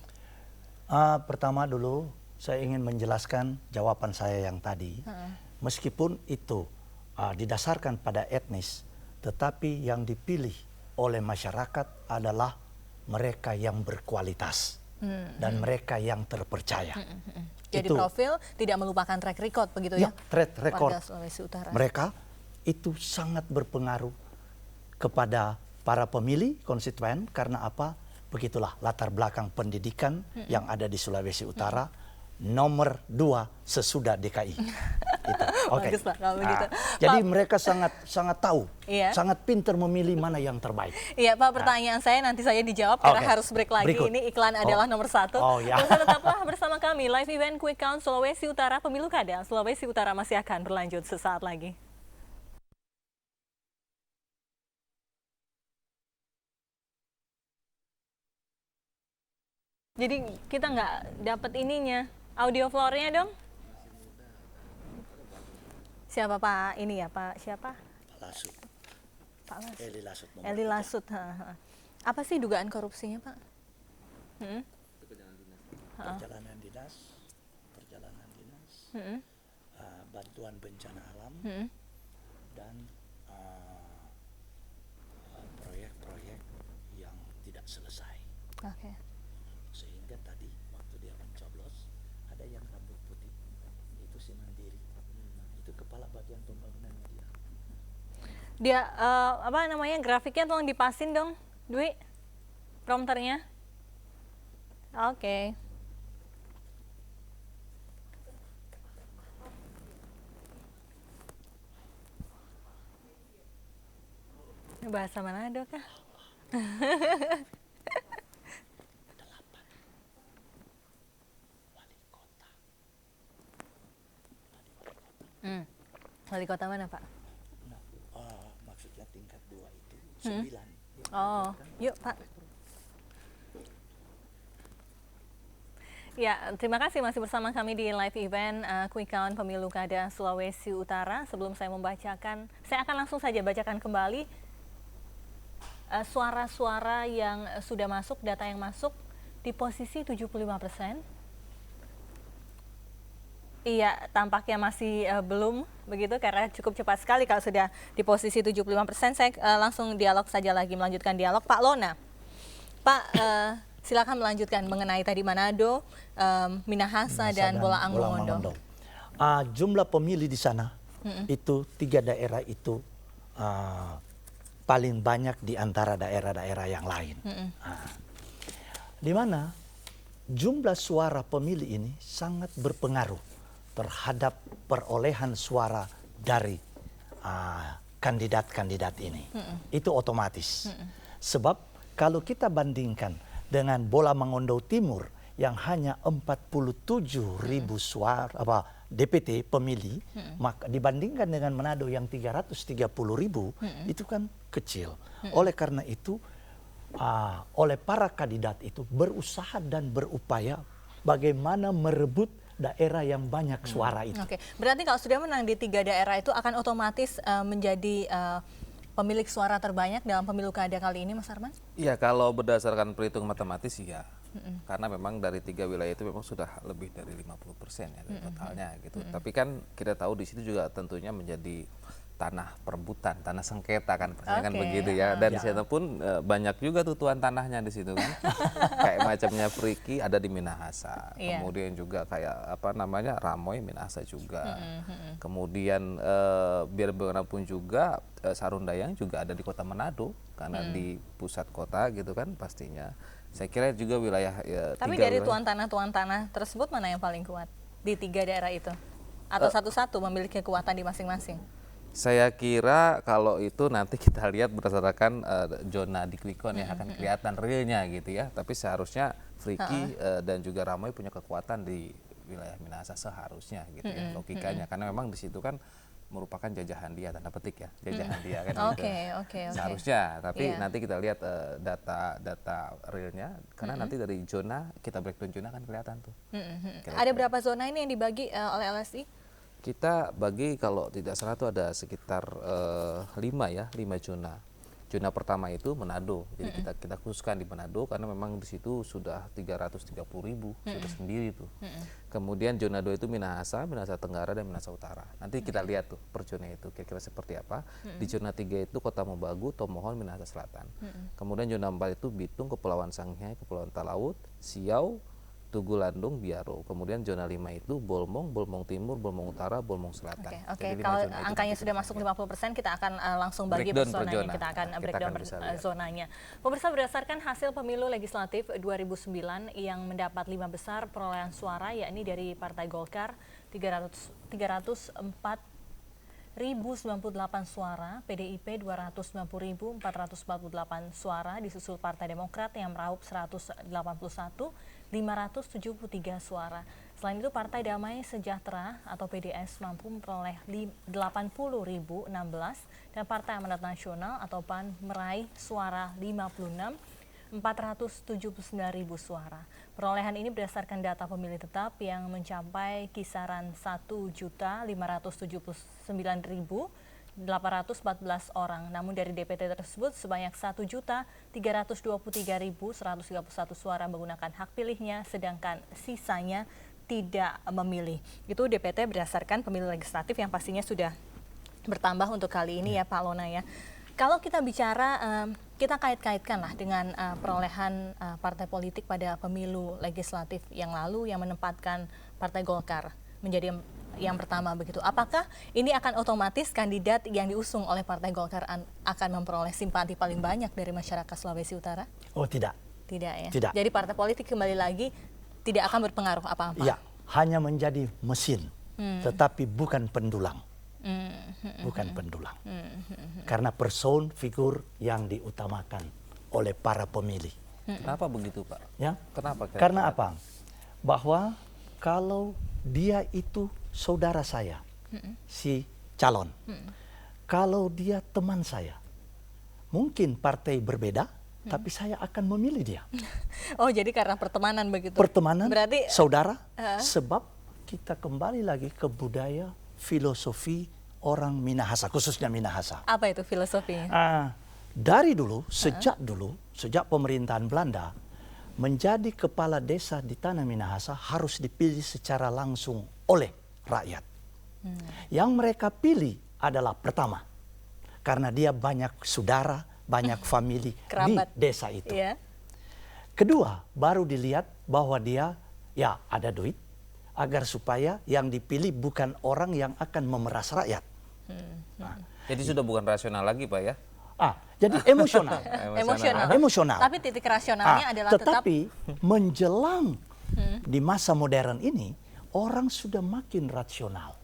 Speaker 2: Pertama dulu saya ingin menjelaskan jawaban saya yang tadi. Meskipun itu didasarkan pada etnis, tetapi yang dipilih oleh masyarakat adalah mereka yang berkualitas dan mereka yang terpercaya.
Speaker 1: Jadi
Speaker 2: itu,
Speaker 1: profil tidak melupakan track record begitu ya?
Speaker 2: Track record
Speaker 1: Sulawesi Utara.
Speaker 2: mereka itu sangat berpengaruh kepada para pemilih konstituen. Karena apa? Begitulah latar belakang pendidikan yang ada di Sulawesi Utara, nomor 2 sesudah DKI. Itu. Okay.
Speaker 1: Bagus Pak, kalau begitu.
Speaker 2: Jadi
Speaker 1: Pak,
Speaker 2: mereka sangat tahu,
Speaker 1: iya,
Speaker 2: sangat pintar memilih mana yang terbaik.
Speaker 1: Iya Pak, pertanyaan saya nanti saya dijawab karena harus break lagi.
Speaker 2: Berikut.
Speaker 1: Ini iklan adalah nomor 1.
Speaker 2: Ya.
Speaker 1: Tetaplah bersama kami. Live event Quick Count Sulawesi Utara Pemilu Kada Sulawesi Utara masih akan berlanjut sesaat lagi. Jadi kita nggak dapat ininya, audio floor-nya dong. Siapa Pak ini ya Pak? Siapa?
Speaker 2: Lasut.
Speaker 1: Pak Lasut.
Speaker 2: Eli Lasut.
Speaker 1: Eli Lasut. Apa sih dugaan korupsinya Pak?
Speaker 2: Perjalanan dinas, bantuan bencana alam, dan proyek-proyek yang tidak selesai.
Speaker 1: Oke.
Speaker 2: Sehingga tadi waktu dia mencoblos ada yang rambut putih, itu si Mandiri, itu kepala bagian pembangunannya dia.
Speaker 1: Dia apa namanya, grafiknya tolong dipasin dong, Dwi, prompternya. Oke. Bahasa Manado kah? Wali kota mana Pak?
Speaker 2: Nah, maksudnya tingkat 2 itu 9.
Speaker 1: Oh, yuk Pak. Ya, terima kasih masih bersama kami di live event Quick Count Pemilu Kada Sulawesi Utara. Sebelum saya membacakan, saya akan langsung saja bacakan kembali suara-suara yang sudah masuk, data yang masuk di posisi 75%. Iya, tampaknya masih belum begitu karena cukup cepat sekali kalau sudah di posisi 75%. Saya langsung dialog saja lagi, melanjutkan dialog. Pak Lona, Pak silakan melanjutkan mengenai tadi Manado, Minahasa dan Bolaang Mongondo.
Speaker 2: Jumlah pemilih di sana itu 3 daerah itu paling banyak di antara daerah-daerah yang lain. di mana jumlah suara pemilih ini sangat berpengaruh terhadap perolehan suara dari kandidat-kandidat ini. Itu otomatis. Sebab kalau kita bandingkan dengan Bola Mongondo Timur yang hanya 47.000 suara DPT pemilih, maka dibandingkan dengan Manado yang 330.000, itu kan kecil. Oleh karena itu, oleh para kandidat itu berusaha dan berupaya bagaimana merebut daerah yang banyak suara itu.
Speaker 1: Oke, berarti kalau sudah menang di 3 daerah itu akan otomatis menjadi pemilik suara terbanyak dalam pemilu kada kali ini, Mas Arman?
Speaker 5: Iya, kalau berdasarkan perhitungan matematis iya. Karena memang dari 3 wilayah itu memang sudah lebih dari 50% ya dari totalnya gitu. Tapi kan kita tahu di situ juga tentunya menjadi tanah perebutan, tanah sengketa kan, kan begitu ya. Dan di sana pun banyak juga tuh tuan tanahnya di situ kan. Kayak macamnya Friki ada di Minahasa. Kemudian juga kayak apa namanya Ramoy Minahasa juga. Kemudian biar bagaimanapun juga Sarundayang juga ada di kota Manado karena di pusat kota gitu kan pastinya. Saya kira juga wilayah
Speaker 1: Tapi dari tuan tanah tersebut mana yang paling kuat di 3 daerah itu? Atau satu-satu memiliki kekuatan di masing-masing?
Speaker 5: Saya kira kalau itu nanti kita lihat berdasarkan zona di quick count yang akan kelihatan realnya gitu ya. Tapi seharusnya Friki dan juga Ramoy punya kekuatan di wilayah Minahasa seharusnya gitu ya logikanya. Karena memang di situ kan merupakan jajahan dia, tanda petik ya, jajahan dia kan gitu. Seharusnya, tapi nanti kita lihat data realnya, karena nanti dari zona, kita breakdown zona kan kelihatan tuh.
Speaker 1: Ada berapa zona ini yang dibagi oleh LSI?
Speaker 5: Kita bagi kalau tidak salah itu ada sekitar 5 zona. Zona pertama itu Manado, jadi kita khususkan di Manado karena memang di situ sudah 330.000 sudah sendiri tuh. Kemudian zona 2 itu Minahasa Tenggara dan Minahasa Utara. Nanti kita lihat tuh per zona itu kira-kira seperti apa. Di zona 3 itu Kota Mobagu, Tomohon, Minahasa Selatan. Kemudian zona 4 itu Bitung, Kepulauan Sangihe, Kepulauan Talaut, Siau, Tugu Landung, Biaro. Kemudian zona 5 itu Bolmong Timur, Bolmong Utara, Bolmong Selatan.
Speaker 1: Oke. Kalau angkanya sudah masuk 50%, kita akan langsung bagi per zonanya. Kita akan breakdown zonanya. Pemirsa, berdasarkan hasil pemilu legislatif 2009 yang mendapat 5 besar perolehan suara, yakni dari Partai Golkar 304.098 suara, PDIP 290.448 suara, disusul Partai Demokrat yang meraup 181.573 suara. Selain itu Partai Damai Sejahtera atau PDS mampu memperoleh 80.016 dan Partai Amanat Nasional atau PAN meraih suara 56.479.000 suara. Perolehan ini berdasarkan data pemilih tetap yang mencapai kisaran 1.579.814 orang. Namun dari DPT tersebut sebanyak 1.323.131 suara menggunakan hak pilihnya, sedangkan sisanya tidak memilih. Itu DPT berdasarkan pemilu legislatif yang pastinya sudah bertambah untuk kali ini ya Pak Lona ya. Kalau kita bicara, kita kait-kaitkan lah dengan perolehan partai politik pada pemilu legislatif yang lalu yang menempatkan Partai Golkar menjadi yang pertama begitu. Apakah ini akan otomatis kandidat yang diusung oleh Partai Golkar akan memperoleh simpati paling banyak dari masyarakat Sulawesi Utara?
Speaker 2: Oh tidak.
Speaker 1: Tidak ya?
Speaker 2: Tidak.
Speaker 1: Jadi partai politik kembali lagi tidak akan berpengaruh apa-apa?
Speaker 2: Ya, hanya menjadi mesin, tetapi bukan pendulang. Bukan pendulang. Karena person, figur yang diutamakan oleh para pemilih.
Speaker 5: Kenapa begitu Pak?
Speaker 2: Ya?
Speaker 5: Kenapa?
Speaker 2: Karena apa? Bahwa kalau dia itu saudara saya, si calon. Kalau dia teman saya, mungkin partai berbeda, tapi saya akan memilih dia.
Speaker 1: Oh, jadi karena pertemanan begitu?
Speaker 2: Pertemanan,
Speaker 1: berarti,
Speaker 2: saudara, sebab kita kembali lagi ke budaya, filosofi orang Minahasa, khususnya Minahasa.
Speaker 1: Apa itu filosofinya?
Speaker 2: Dari dulu, sejak pemerintahan Belanda, menjadi kepala desa di tanah Minahasa harus dipilih secara langsung oleh rakyat. Yang mereka pilih adalah pertama, karena dia banyak saudara, banyak famili di desa itu.
Speaker 1: Yeah.
Speaker 2: Kedua, baru dilihat bahwa dia ya ada duit, agar supaya yang dipilih bukan orang yang akan memeras rakyat.
Speaker 5: Jadi sudah bukan rasional lagi Pak ya?
Speaker 2: Jadi emosional. Emosional.
Speaker 1: Tapi titik rasionalnya adalah tetap.
Speaker 2: Tetapi menjelang di masa modern ini, orang sudah makin rasional.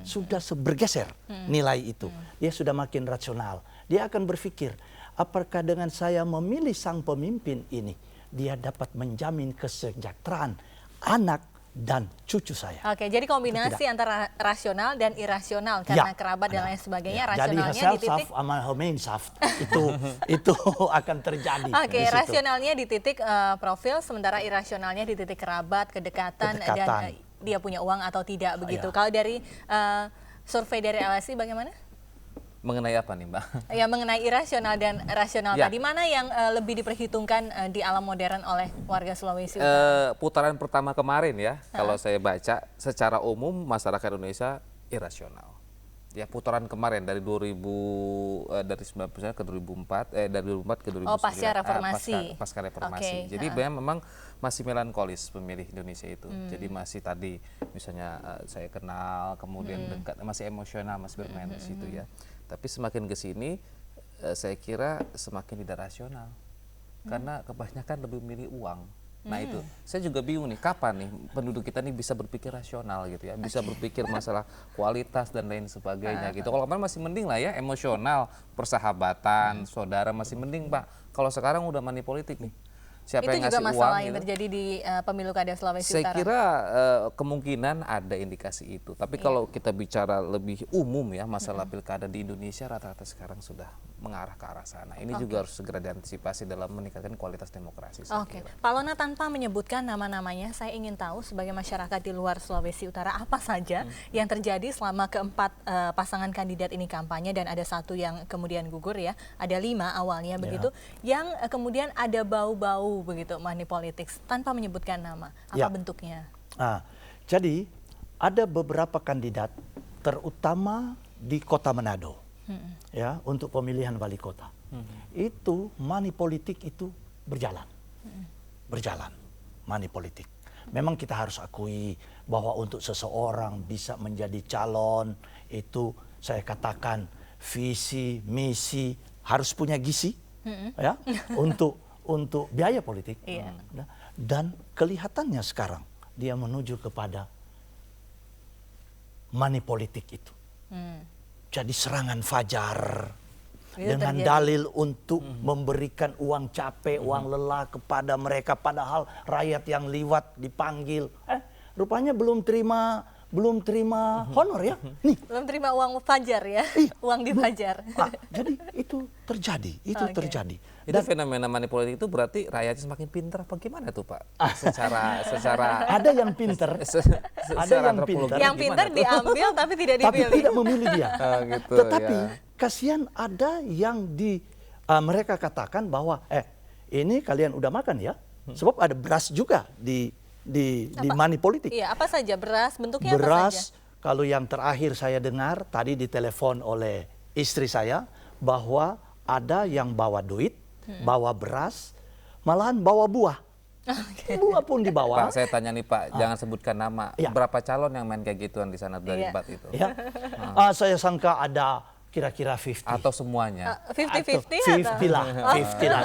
Speaker 2: Sudah bergeser nilai itu. Dia sudah makin rasional. Dia akan berpikir, apakah dengan saya memilih sang pemimpin ini, dia dapat menjamin kesejahteraan anak dan cucu saya.
Speaker 1: Oke, jadi kombinasi antara rasional dan irasional karena kerabat dan lain sebagainya. Rasionalnya
Speaker 2: jadi
Speaker 1: di titik
Speaker 2: sama Gemeinschaft itu akan terjadi.
Speaker 1: Oke, rasionalnya di titik profil, sementara irasionalnya di titik kerabat, kedekatan. Dan dia punya uang atau tidak begitu. Kalau dari survei dari LSI bagaimana?
Speaker 5: Mengenai apa nih, Mbak?
Speaker 1: Ya, mengenai irasional dan rasional tadi, mana yang lebih diperhitungkan di alam modern oleh warga Sulawesi Utara?
Speaker 5: Putaran pertama kemarin ya, kalau saya baca secara umum masyarakat Indonesia irasional. Ya, putaran kemarin dari 1999 ke 2004, dari 2004 ke 2009.
Speaker 1: Oh, pasca reformasi.
Speaker 5: Pasca reformasi. Jadi memang masih melankolis pemilih Indonesia itu. Jadi masih tadi misalnya saya kenal, kemudian dekat, masih emosional, masih bermain di situ ya. Tapi semakin ke sini saya kira semakin tidak rasional. Karena kebanyakan lebih memilih uang. Nah itu, saya juga bingung nih, kapan nih penduduk kita nih bisa berpikir rasional gitu ya, bisa berpikir masalah kualitas dan lain sebagainya gitu. Kalau kemarin masih mending lah ya, emosional, persahabatan, saudara masih mending Pak. Kalau sekarang udah money politik nih. Siapa
Speaker 1: itu
Speaker 5: yang
Speaker 1: juga
Speaker 5: ngasih
Speaker 1: masalah
Speaker 5: uang
Speaker 1: yang
Speaker 5: gitu.
Speaker 1: terjadi di pemilu kada Sulawesi
Speaker 5: Saya
Speaker 1: Utara.
Speaker 5: kira kemungkinan ada indikasi itu. Tapi kalau kita bicara lebih umum ya, masalah pilkada di Indonesia rata-rata sekarang sudah mengarah ke arah sana. Ini juga harus segera diantisipasi dalam meningkatkan kualitas demokrasi.
Speaker 1: Oke, Pak Lona, tanpa menyebutkan nama-namanya, saya ingin tahu sebagai masyarakat di luar Sulawesi Utara apa saja yang terjadi selama keempat pasangan kandidat ini kampanye, dan ada satu yang kemudian gugur ya, ada 5 awalnya begitu, yang kemudian ada bau-bau begitu money politics, tanpa menyebutkan nama, apa bentuknya?
Speaker 2: Jadi ada beberapa kandidat, terutama di Kota Manado. Ya, untuk pemilihan wali kota, itu money politik itu berjalan, money politik. Memang kita harus akui bahwa untuk seseorang bisa menjadi calon itu, saya katakan visi, misi, harus punya gizi, ya, untuk biaya politik. Dan kelihatannya sekarang dia menuju kepada money politik itu. Jadi serangan fajar dengan dalil untuk memberikan uang capek, uang lelah kepada mereka, padahal rakyat yang liwat dipanggil. Rupanya belum terima honor ya. Nih.
Speaker 1: Belum terima uang fajar ya, uang di fajar.
Speaker 2: Jadi itu terjadi, terjadi.
Speaker 5: Itu fenomena money politik itu berarti rakyatnya semakin pintar apa gimana tuh Pak? Secara
Speaker 2: ada yang pintar, ada yang pintar.
Speaker 1: Yang pintar diambil tapi tidak dipilih.
Speaker 2: Tapi tidak memilih dia.
Speaker 5: Gitu,
Speaker 2: tetapi kasihan ada yang mereka katakan bahwa ini kalian udah makan ya, sebab ada beras juga di money politik.
Speaker 1: Iya, apa saja beras, bentuknya
Speaker 2: beras,
Speaker 1: apa saja?
Speaker 2: Kalau yang terakhir saya dengar tadi ditelepon oleh istri saya bahwa ada yang bawa duit, bawa beras, malahan bawa buah. Buah pun dibawa.
Speaker 5: Pak, saya tanya nih Pak, jangan sebutkan nama. Berapa calon yang main kayak gituan di sana dari debat itu?
Speaker 2: Ya. Saya sangka ada kira-kira 50.
Speaker 5: Atau semuanya?
Speaker 1: 50-50
Speaker 2: 50 lah.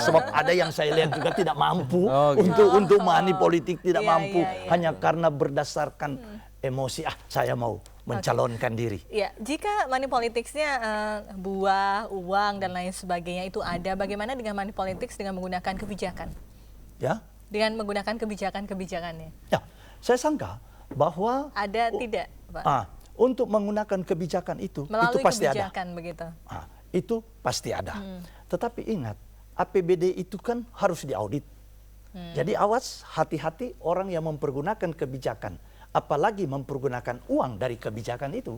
Speaker 2: Sebab ada yang saya lihat juga tidak mampu untuk money politik, tidak mampu hanya karena berdasarkan emosi. Saya mau mencalonkan diri.
Speaker 1: Ya, jika money politicsnya buah, uang dan lain sebagainya itu ada, bagaimana dengan money politics dengan menggunakan kebijakan?
Speaker 2: Ya.
Speaker 1: Dengan menggunakan kebijakannya?
Speaker 2: Ya, saya sangka bahwa
Speaker 1: ada tidak, Pak?
Speaker 2: Untuk menggunakan kebijakan itu pasti ada.
Speaker 1: Begitu.
Speaker 2: Itu pasti ada. Tetapi ingat, APBD itu kan harus diaudit. Jadi awas, hati-hati orang yang mempergunakan kebijakan, apalagi mempergunakan uang dari kebijakan itu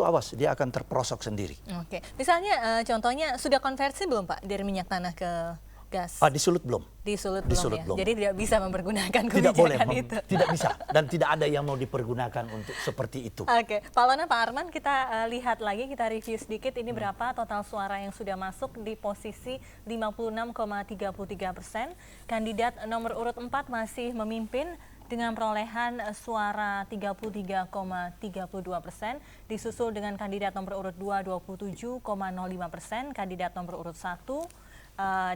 Speaker 2: awas, dia akan terperosok sendiri.
Speaker 1: Oke, misalnya contohnya sudah konversi belum Pak dari minyak tanah ke gas?
Speaker 2: Disulut belum.
Speaker 1: Disulut belum. Jadi tidak bisa mempergunakan kebijakan
Speaker 2: tidak boleh,
Speaker 1: itu.
Speaker 2: Tidak bisa, dan tidak ada yang mau dipergunakan untuk seperti itu.
Speaker 1: Oke, Pak Lona, Pak Arman, kita lihat lagi, kita review sedikit ini berapa total suara yang sudah masuk di posisi 56,33%. Kandidat nomor urut 4 masih memimpin dengan perolehan suara 33,32%, disusul dengan kandidat nomor urut 2 27,05%, kandidat nomor urut 1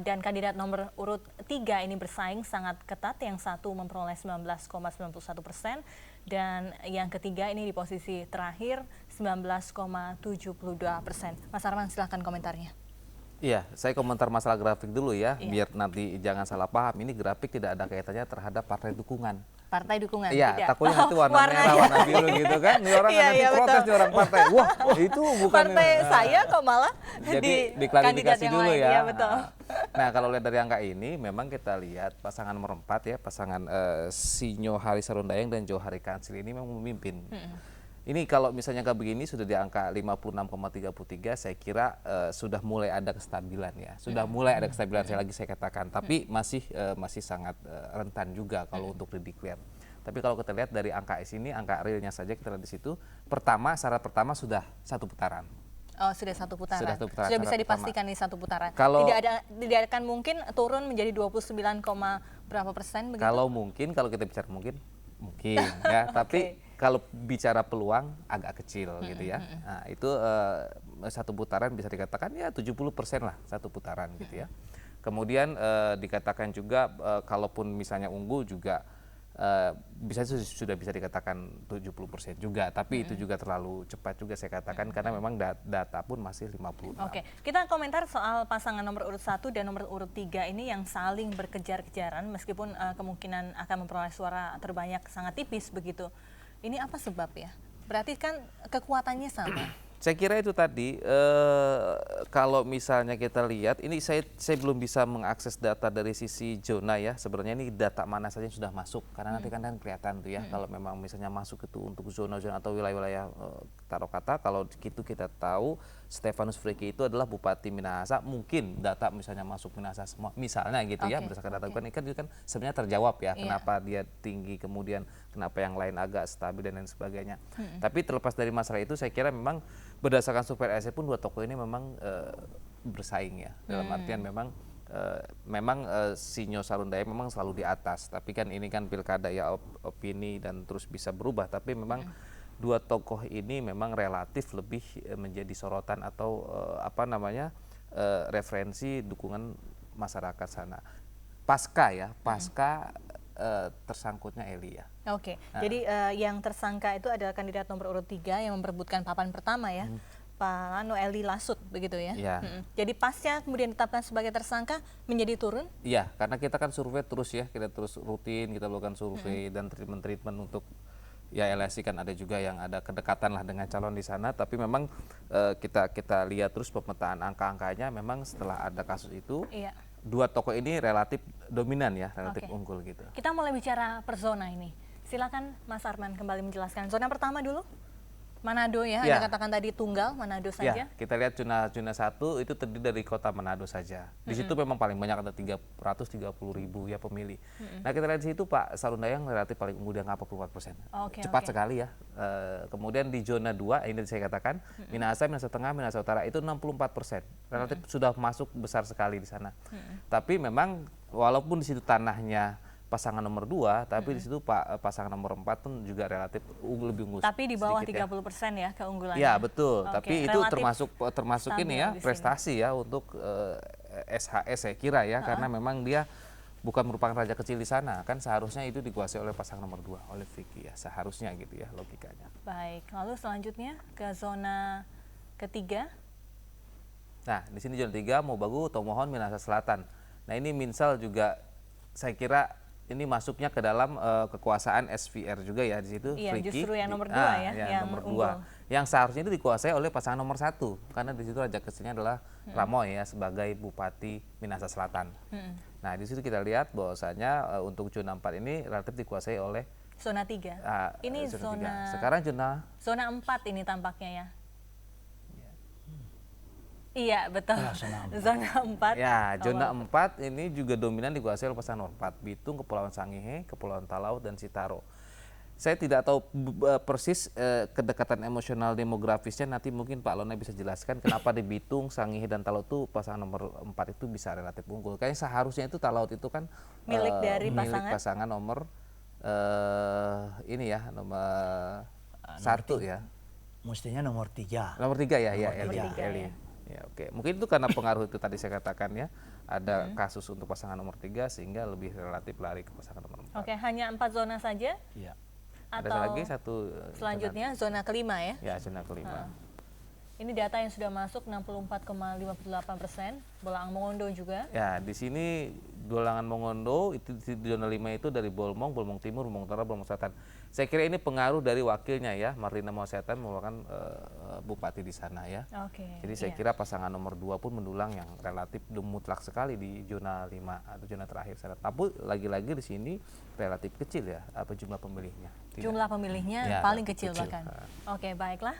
Speaker 1: dan kandidat nomor urut 3 ini bersaing sangat ketat, yang satu memperoleh 19,91% dan yang ketiga ini di posisi terakhir 19,72%. Mas Arman, silahkan komentarnya.
Speaker 5: Iya, saya komentar masalah grafik dulu ya, biar nanti jangan salah paham. Ini grafik tidak ada kaitannya terhadap partai dukungan.
Speaker 1: Partai dukungan?
Speaker 5: Iya,
Speaker 1: tidak.
Speaker 5: takutnya nanti warna merah, warna biru gitu kan. Ini orang nanti protes nih orang partai. Wah, itu bukan
Speaker 1: partai saya kok malah
Speaker 5: jadi
Speaker 1: di kandidat yang
Speaker 5: dulu
Speaker 1: lain.
Speaker 5: ya.
Speaker 1: Iya, betul.
Speaker 5: Nah, kalau lihat dari angka ini, memang kita lihat pasangan nomor 4 ya, pasangan Sinyo Hari Sarundayang dan Johari Kansil ini memang memimpin. Ini kalau misalnya kayak begini sudah di angka 56,33, saya kira sudah mulai ada kestabilan ya. Sudah mulai ada kestabilan, saya katakan. Tapi masih sangat rentan juga kalau untuk dideklar. Tapi kalau kita lihat dari angka ini, angka realnya saja kita lihat di situ. Syarat pertama sudah satu putaran.
Speaker 1: Oh, sudah satu putaran.
Speaker 5: Sudah
Speaker 1: bisa dipastikan nih satu putaran.
Speaker 5: Kalau
Speaker 1: tidak akan mungkin turun menjadi 29, berapa persen begitu?
Speaker 5: Kalau kita bicara mungkin ya, tapi kalau bicara peluang agak kecil gitu ya. Nah, itu satu putaran bisa dikatakan ya 70% lah satu putaran gitu ya. Kemudian dikatakan juga kalaupun misalnya unggul juga sudah bisa dikatakan 70% juga, tapi itu juga terlalu cepat juga saya katakan karena memang data pun masih 56.
Speaker 1: Oke, kita komentar soal pasangan nomor urut 1 dan nomor urut 3 ini yang saling berkejar-kejaran meskipun kemungkinan akan memperoleh suara terbanyak sangat tipis begitu. Ini apa sebabnya? Berarti kan kekuatannya sama.
Speaker 5: Saya kira itu tadi kalau misalnya kita lihat ini saya belum bisa mengakses data dari sisi zona ya, sebenarnya ini data mana saja yang sudah masuk karena nanti kan kelihatan tuh ya kalau memang misalnya masuk itu untuk zona-zona atau wilayah-wilayah taruh kata kalau gitu kita tahu Stefanus Friki itu adalah Bupati Minahasa, mungkin data misalnya masuk Minahasa semua misalnya gitu ya berdasarkan data itu kan sebenarnya terjawab ya kenapa dia tinggi, kemudian kenapa yang lain agak stabil dan lain sebagainya. Tapi terlepas dari masalah itu saya kira memang berdasarkan survei LSI pun dua tokoh ini memang bersaing ya, dalam artian memang Sinyo Sarundayang memang selalu di atas, tapi kan ini kan pilkada ya opini dan terus bisa berubah, tapi memang dua tokoh ini memang relatif lebih menjadi sorotan atau referensi dukungan masyarakat sana. Pasca tersangkutnya Eli ya.
Speaker 1: Oke, jadi yang tersangka itu adalah kandidat nomor urut 3 yang memperebutkan papan pertama ya, Pak Eli Lasut begitu ya. Jadi pasca kemudian ditetapkan sebagai tersangka menjadi turun?
Speaker 5: Iya, karena kita kan survei terus ya, kita terus rutin kita lakukan survei dan treatment untuk ya LSI kan ada juga yang ada kedekatan lah dengan calon di sana, tapi memang kita lihat terus pemetaan angka-angkanya memang setelah ada kasus itu. Dua tokoh ini relatif dominan ya, relatif unggul gitu.
Speaker 1: Kita mulai bicara per zona ini. Silakan Mas Arman kembali menjelaskan. Zona pertama dulu, Manado ya, Anda katakan tadi tunggal, Manado saja.
Speaker 5: Ya, kita lihat zona 1 itu terdiri dari kota Manado saja. Di situ memang paling banyak ada 330.000 ya pemilih. Nah kita lihat di situ Pak Sarundayang relatif paling unggul dengan 44%. Cepat sekali ya. Kemudian di zona 2 ini saya katakan Minahasa, Minahasa Tengah, Minahasa Utara itu 64%. Relatif sudah masuk besar sekali di sana. Tapi memang walaupun di situ tanahnya pasangan nomor 2, tapi di situ pasangan nomor 4 pun juga relatif lebih unggul.
Speaker 1: Tapi di bawah 30% ya keunggulannya.
Speaker 5: Ya betul, tapi itu termasuk ini ya prestasi ya untuk SHS saya kira ya, karena memang dia bukan merupakan raja kecil di sana, kan seharusnya itu dikuasai oleh pasangan nomor 2 oleh Vicky ya, seharusnya gitu ya logikanya.
Speaker 1: Baik, lalu selanjutnya ke zona ketiga.
Speaker 5: Nah di sini zona 3 mau bagu Tomohon Minahasa Selatan. Nah ini Minsal juga saya kira ini masuknya ke dalam kekuasaan SVR juga ya di situ.
Speaker 1: Iya,
Speaker 5: Friki,
Speaker 1: justru yang nomor 2 ya, yang
Speaker 5: nomor
Speaker 1: unggul.
Speaker 5: 2. Yang seharusnya itu dikuasai oleh pasangan nomor 1 karena di situ raja kecilnya adalah Ramoy ya sebagai Bupati Minahasa Selatan. Nah di situ kita lihat bahwasanya untuk zona 4 ini relatif dikuasai oleh
Speaker 1: zona 3. Ini zona
Speaker 5: 3. Sekarang
Speaker 1: zona 4 ini tampaknya ya. Iya betul, zona 4.
Speaker 5: Ya, zona 4 ini juga dominan dikuasai oleh pasangan nomor 4, Bitung, Kepulauan Sangihe, Kepulauan Talaut, dan Sitaro. Saya tidak tahu persis kedekatan emosional demografisnya, nanti mungkin Pak Lona bisa jelaskan kenapa di Bitung, Sangihe, dan Talaut itu pasangan nomor 4 itu bisa relatif unggul. Kayaknya seharusnya itu Talaut itu kan
Speaker 1: milik dari
Speaker 5: pasangan nomor ini ya nomor 1 ya.
Speaker 2: Mestinya nomor 3.
Speaker 5: Nomor 3 ya, ya
Speaker 1: Nomor
Speaker 5: Eli.
Speaker 1: tiga,
Speaker 5: Eli.
Speaker 1: ya.
Speaker 5: Ya, oke. Mungkin itu karena pengaruh itu tadi saya katakan ya, ada kasus untuk pasangan nomor 3 sehingga lebih relatif lari ke pasangan nomor 4.
Speaker 1: Oke, hanya 4 zona saja?
Speaker 2: Iya.
Speaker 5: Ada
Speaker 1: Atau
Speaker 5: lagi satu
Speaker 1: selanjutnya zona kelima ya?
Speaker 5: ya, zona kelima.
Speaker 1: Ini data yang sudah masuk 64,58%, Bolaang Mongondo juga.
Speaker 5: Ya, di sini Dolangan Mongondo itu di zona 5 itu dari Bolmong, Bolmong Timur, Bolmong Utara, Bolmong Selatan. Saya kira ini pengaruh dari wakilnya ya, Marlina Mausetan merupakan bupati di sana ya.
Speaker 1: Oke.
Speaker 5: Jadi saya kira pasangan nomor 2 pun mendulang yang relatif mutlak sekali di zona 5 atau zona terakhir sana. Tapi lagi-lagi di sini relatif kecil ya apa jumlah pemilihnya.
Speaker 1: Jumlah pemilihnya
Speaker 5: Ya,
Speaker 1: paling kecil
Speaker 5: kecil.
Speaker 1: bahkan. Oke, baiklah.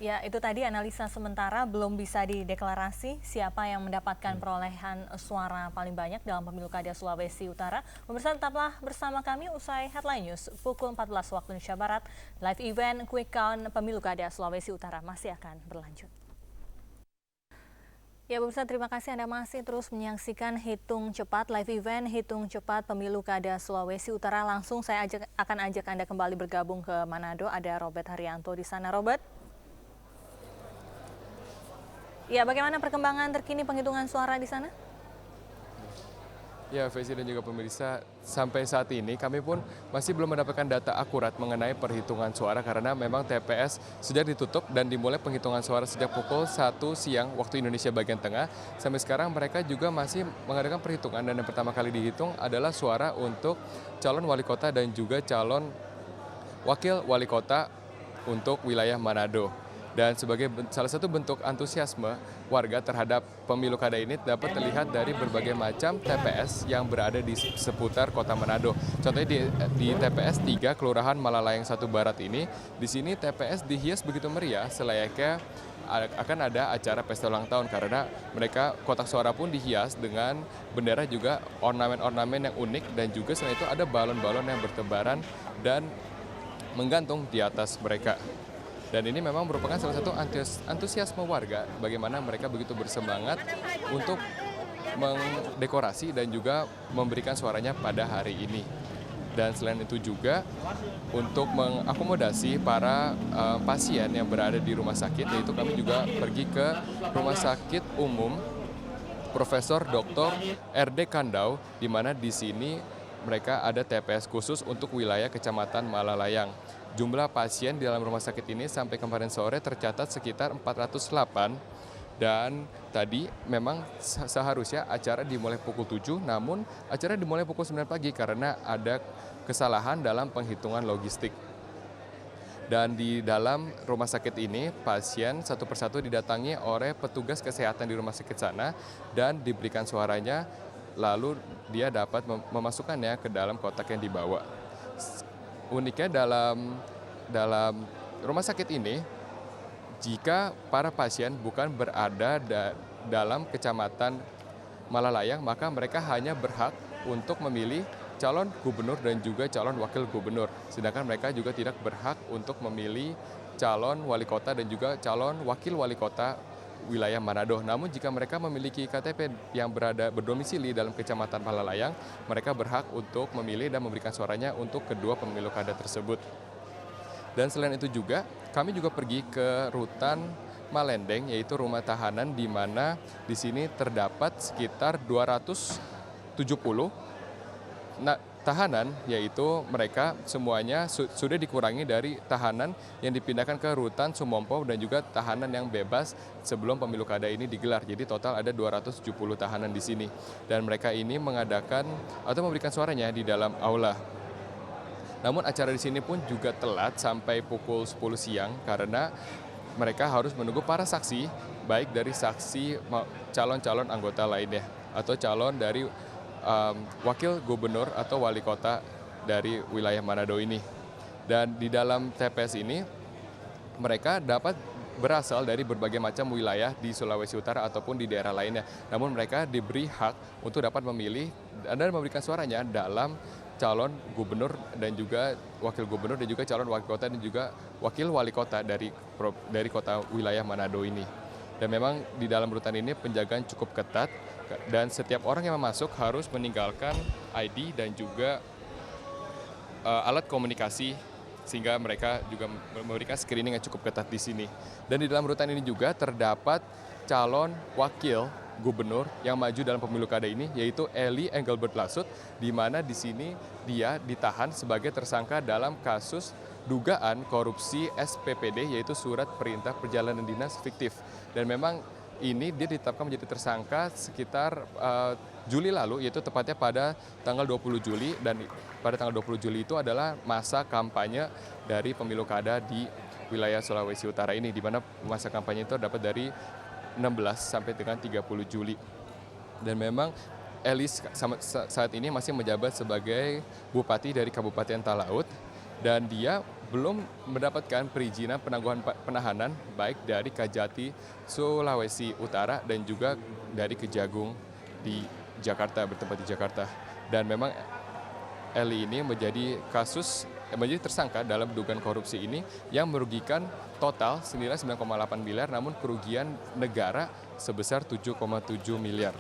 Speaker 1: Ya, itu tadi analisa sementara, belum bisa dideklarasi siapa yang mendapatkan perolehan suara paling banyak dalam pemilu kada Sulawesi Utara. Pemirsa, tetaplah bersama kami usai Headline News pukul 14 waktu Indonesia Barat. Live event Quick Count pemilu kada Sulawesi Utara masih akan berlanjut. Ya pemirsa, terima kasih Anda masih terus menyaksikan Hitung Cepat, live event Hitung Cepat Pemilu Kada Sulawesi Utara. Langsung saya akan ajak Anda kembali bergabung ke Manado. Ada Robert Haryanto di sana. Robert? Ya, bagaimana perkembangan terkini penghitungan suara di sana?
Speaker 3: Ya, Fezi dan juga pemirsa, sampai saat ini kami pun masih belum mendapatkan data akurat mengenai perhitungan suara karena memang TPS sejak ditutup dan dimulai penghitungan suara sejak pukul 1 siang waktu Indonesia bagian tengah. Sampai sekarang mereka juga masih mengadakan perhitungan dan yang pertama kali dihitung adalah suara untuk calon wali kota dan juga calon wakil wali kota untuk wilayah Manado. Dan sebagai salah satu bentuk antusiasme warga terhadap pemilu kada ini dapat terlihat dari berbagai macam TPS yang berada di seputar kota Manado. Contohnya di TPS 3 Kelurahan Malalayang 1 Barat ini, di sini TPS dihias begitu meriah selayaknya akan ada acara pesta ulang tahun karena mereka kotak suara pun dihias dengan bendera juga ornamen-ornamen yang unik dan juga selain itu ada balon-balon yang bertebaran dan menggantung di atas mereka. Dan ini memang merupakan salah satu antusiasme warga bagaimana mereka begitu bersemangat untuk mendekorasi dan juga memberikan suaranya pada hari ini. Dan selain itu juga untuk mengakomodasi para pasien yang berada di rumah sakit, yaitu kami juga pergi ke Rumah Sakit Umum Profesor Dr. R.D. Kandau, di mana di sini mereka ada TPS khusus untuk wilayah Kecamatan Malalayang. Jumlah pasien di dalam rumah sakit ini sampai kemarin sore tercatat sekitar 408 dan tadi memang seharusnya acara dimulai pukul 7 namun acara dimulai pukul 9 pagi karena ada kesalahan dalam penghitungan logistik. Dan di dalam rumah sakit ini pasien satu persatu didatangi oleh petugas kesehatan di rumah sakit sana dan diberikan suaranya lalu dia dapat memasukkannya ke dalam kotak yang dibawa. Uniknya dalam rumah sakit ini, jika para pasien bukan berada dalam kecamatan Malalayang, maka mereka hanya berhak untuk memilih calon gubernur dan juga calon wakil gubernur. Sedangkan mereka juga tidak berhak untuk memilih calon wali kota dan juga calon wakil wali kota wilayah Manado. Namun jika mereka memiliki KTP yang berdomisili dalam kecamatan Malalayang, mereka berhak untuk memilih dan memberikan suaranya untuk kedua pemilu kada tersebut. Dan selain itu juga, kami juga pergi ke rutan Malendeng, yaitu rumah tahanan di mana di sini terdapat sekitar 270 tahanan, yaitu mereka semuanya sudah dikurangi dari tahanan yang dipindahkan ke rutan Sumompo dan juga tahanan yang bebas sebelum pemilu kada ini digelar. Jadi total ada 270 tahanan di sini. Dan mereka ini mengadakan atau memberikan suaranya di dalam aula. Namun acara di sini pun juga telat sampai pukul 10 siang karena mereka harus menunggu para saksi, baik dari saksi calon-calon anggota lainnya atau calon dari wakil gubernur atau wali kota dari wilayah Manado ini. Dan di dalam TPS ini mereka dapat berasal dari berbagai macam wilayah di Sulawesi Utara ataupun di daerah lainnya. Namun mereka diberi hak untuk dapat memilih dan memberikan suaranya dalam calon gubernur dan juga wakil gubernur dan juga calon wakil kota dan juga wakil wali kota dari kota wilayah Manado ini. Dan memang di dalam rutan ini penjagaan cukup ketat dan setiap orang yang masuk harus meninggalkan ID dan juga alat komunikasi sehingga mereka juga memberikan screening yang cukup ketat di sini. Dan di dalam rutan ini juga terdapat calon wakil gubernur yang maju dalam pemilu kada ini, yaitu Eli Engelbert Lasut, di mana di sini dia ditahan sebagai tersangka dalam kasus dugaan korupsi SPPD, yaitu surat perintah perjalanan dinas fiktif. Dan memang ini dia ditetapkan menjadi tersangka sekitar Juli lalu, yaitu tepatnya pada tanggal 20 Juli, dan pada tanggal 20 Juli itu adalah masa kampanye dari pemilu kada di wilayah Sulawesi Utara ini, di mana masa kampanye itu dapat dari 16 sampai dengan 30 Juli. Dan memang Elis saat ini masih menjabat sebagai bupati dari Kabupaten Talaut, dan dia belum mendapatkan perizinan penangguhan penahanan baik dari Kajati Sulawesi Utara dan juga dari Kejagung di Jakarta, bertempat di Jakarta. Dan memang Eli ini menjadi tersangka dalam dugaan korupsi ini yang merugikan total senilai 9,8 miliar, namun kerugian negara sebesar 7,7 miliar.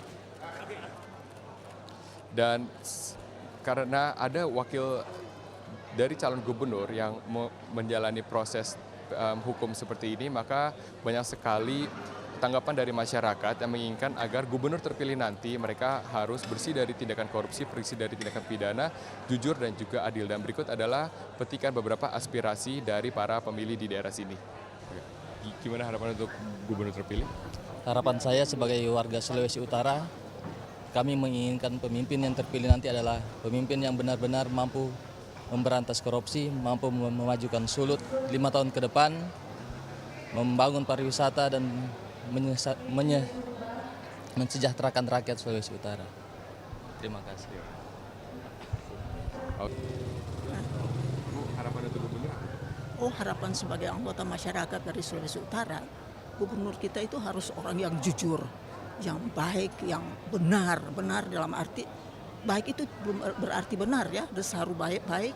Speaker 3: Dan karena ada wakil dari calon gubernur yang menjalani proses hukum seperti ini, maka banyak sekali tanggapan dari masyarakat yang menginginkan agar gubernur terpilih nanti mereka harus bersih dari tindakan korupsi, bersih dari tindakan pidana, jujur dan juga adil. Dan berikut adalah petikan beberapa aspirasi dari para pemilih di daerah sini. Gimana harapan untuk gubernur terpilih?
Speaker 7: Harapan saya sebagai warga Sulawesi Utara, kami menginginkan pemimpin yang terpilih nanti adalah pemimpin yang benar-benar mampu memberantas korupsi, mampu memajukan Sulut 5 tahun ke depan, membangun pariwisata dan mensejahterakan rakyat Sulawesi Utara. Terima kasih.
Speaker 3: Bu, harapan untuk gubernur?
Speaker 8: Harapan sebagai anggota masyarakat dari Sulawesi Utara, gubernur kita itu harus orang yang jujur, yang baik, yang benar dalam arti baik itu belum berarti benar ya, desaru baik-baik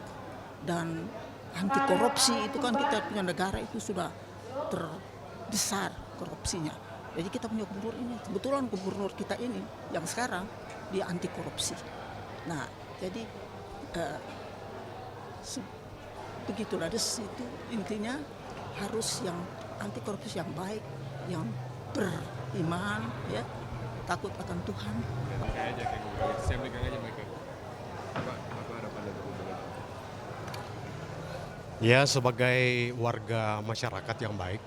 Speaker 8: dan anti korupsi. Itu kan kita punya negara itu sudah terbesar korupsinya. Jadi kita punya gubernur ini, kebetulan gubernur kita ini yang sekarang dia anti korupsi. Nah, jadi begitulah, itu intinya harus yang anti korupsi yang baik, yang beriman, ya, takut akan Tuhan.
Speaker 3: Saya pegang aja mereka. Apa harapan untuk gubernur?
Speaker 6: Ya, sebagai warga masyarakat yang baik,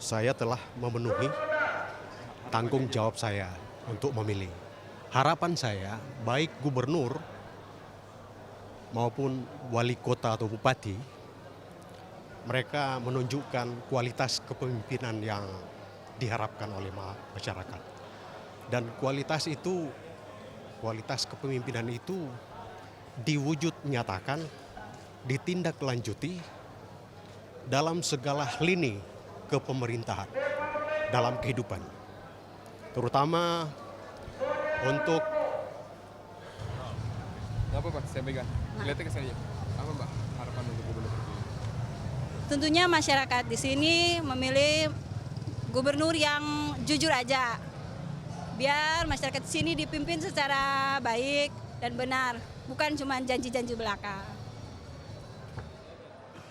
Speaker 6: saya telah memenuhi tanggung jawab saya untuk memilih. Harapan saya, baik gubernur maupun wali kota atau bupati, mereka menunjukkan kualitas kepemimpinan yang diharapkan oleh masyarakat. Dan kualitas kepemimpinan itu diwujud nyatakan, ditindaklanjuti dalam segala lini kepemerintahan dalam kehidupan. Terutama untuk
Speaker 3: Apa Pak? Saya pegang. Lihatnya ke saya. Apa Mbak harapan untuk gubernur terpilih?
Speaker 9: Tentunya masyarakat di sini memilih gubernur yang jujur aja. Biar masyarakat di sini dipimpin secara baik dan benar, bukan cuma janji-janji belaka.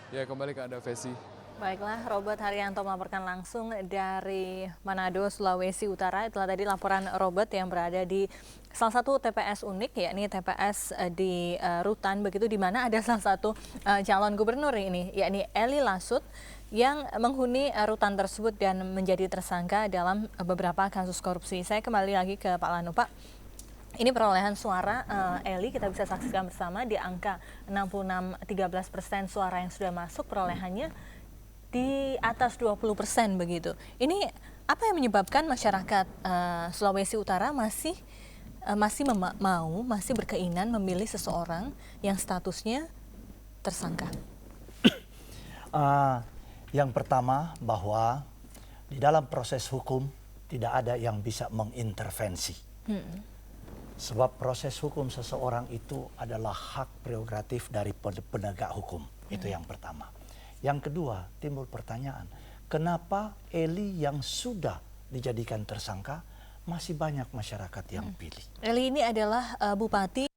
Speaker 3: Ya, kembali ke Anda, Vesi.
Speaker 1: Baiklah, Robert Haryanto melaporkan langsung dari Manado, Sulawesi Utara. Itulah tadi laporan Robert yang berada di salah satu TPS unik, yakni TPS di Rutan, begitu, di mana ada salah satu calon gubernur ini, yakni Eli Lasut, yang menghuni rutan tersebut dan menjadi tersangka dalam beberapa kasus korupsi. Saya kembali lagi ke Pak Lanu. Pak, ini perolehan suara Eli kita bisa saksikan bersama di angka 66,13% suara yang sudah masuk, perolehannya di atas 20% begitu. Ini apa yang menyebabkan masyarakat Sulawesi Utara masih berkeinginan memilih seseorang yang statusnya tersangka?
Speaker 2: Yang pertama, bahwa di dalam proses hukum tidak ada yang bisa mengintervensi. Sebab proses hukum seseorang itu adalah hak prerogatif dari penegak hukum. Itu yang pertama. Yang kedua, timbul pertanyaan, kenapa Eli yang sudah dijadikan tersangka masih banyak masyarakat yang pilih?
Speaker 1: Eli ini adalah bupati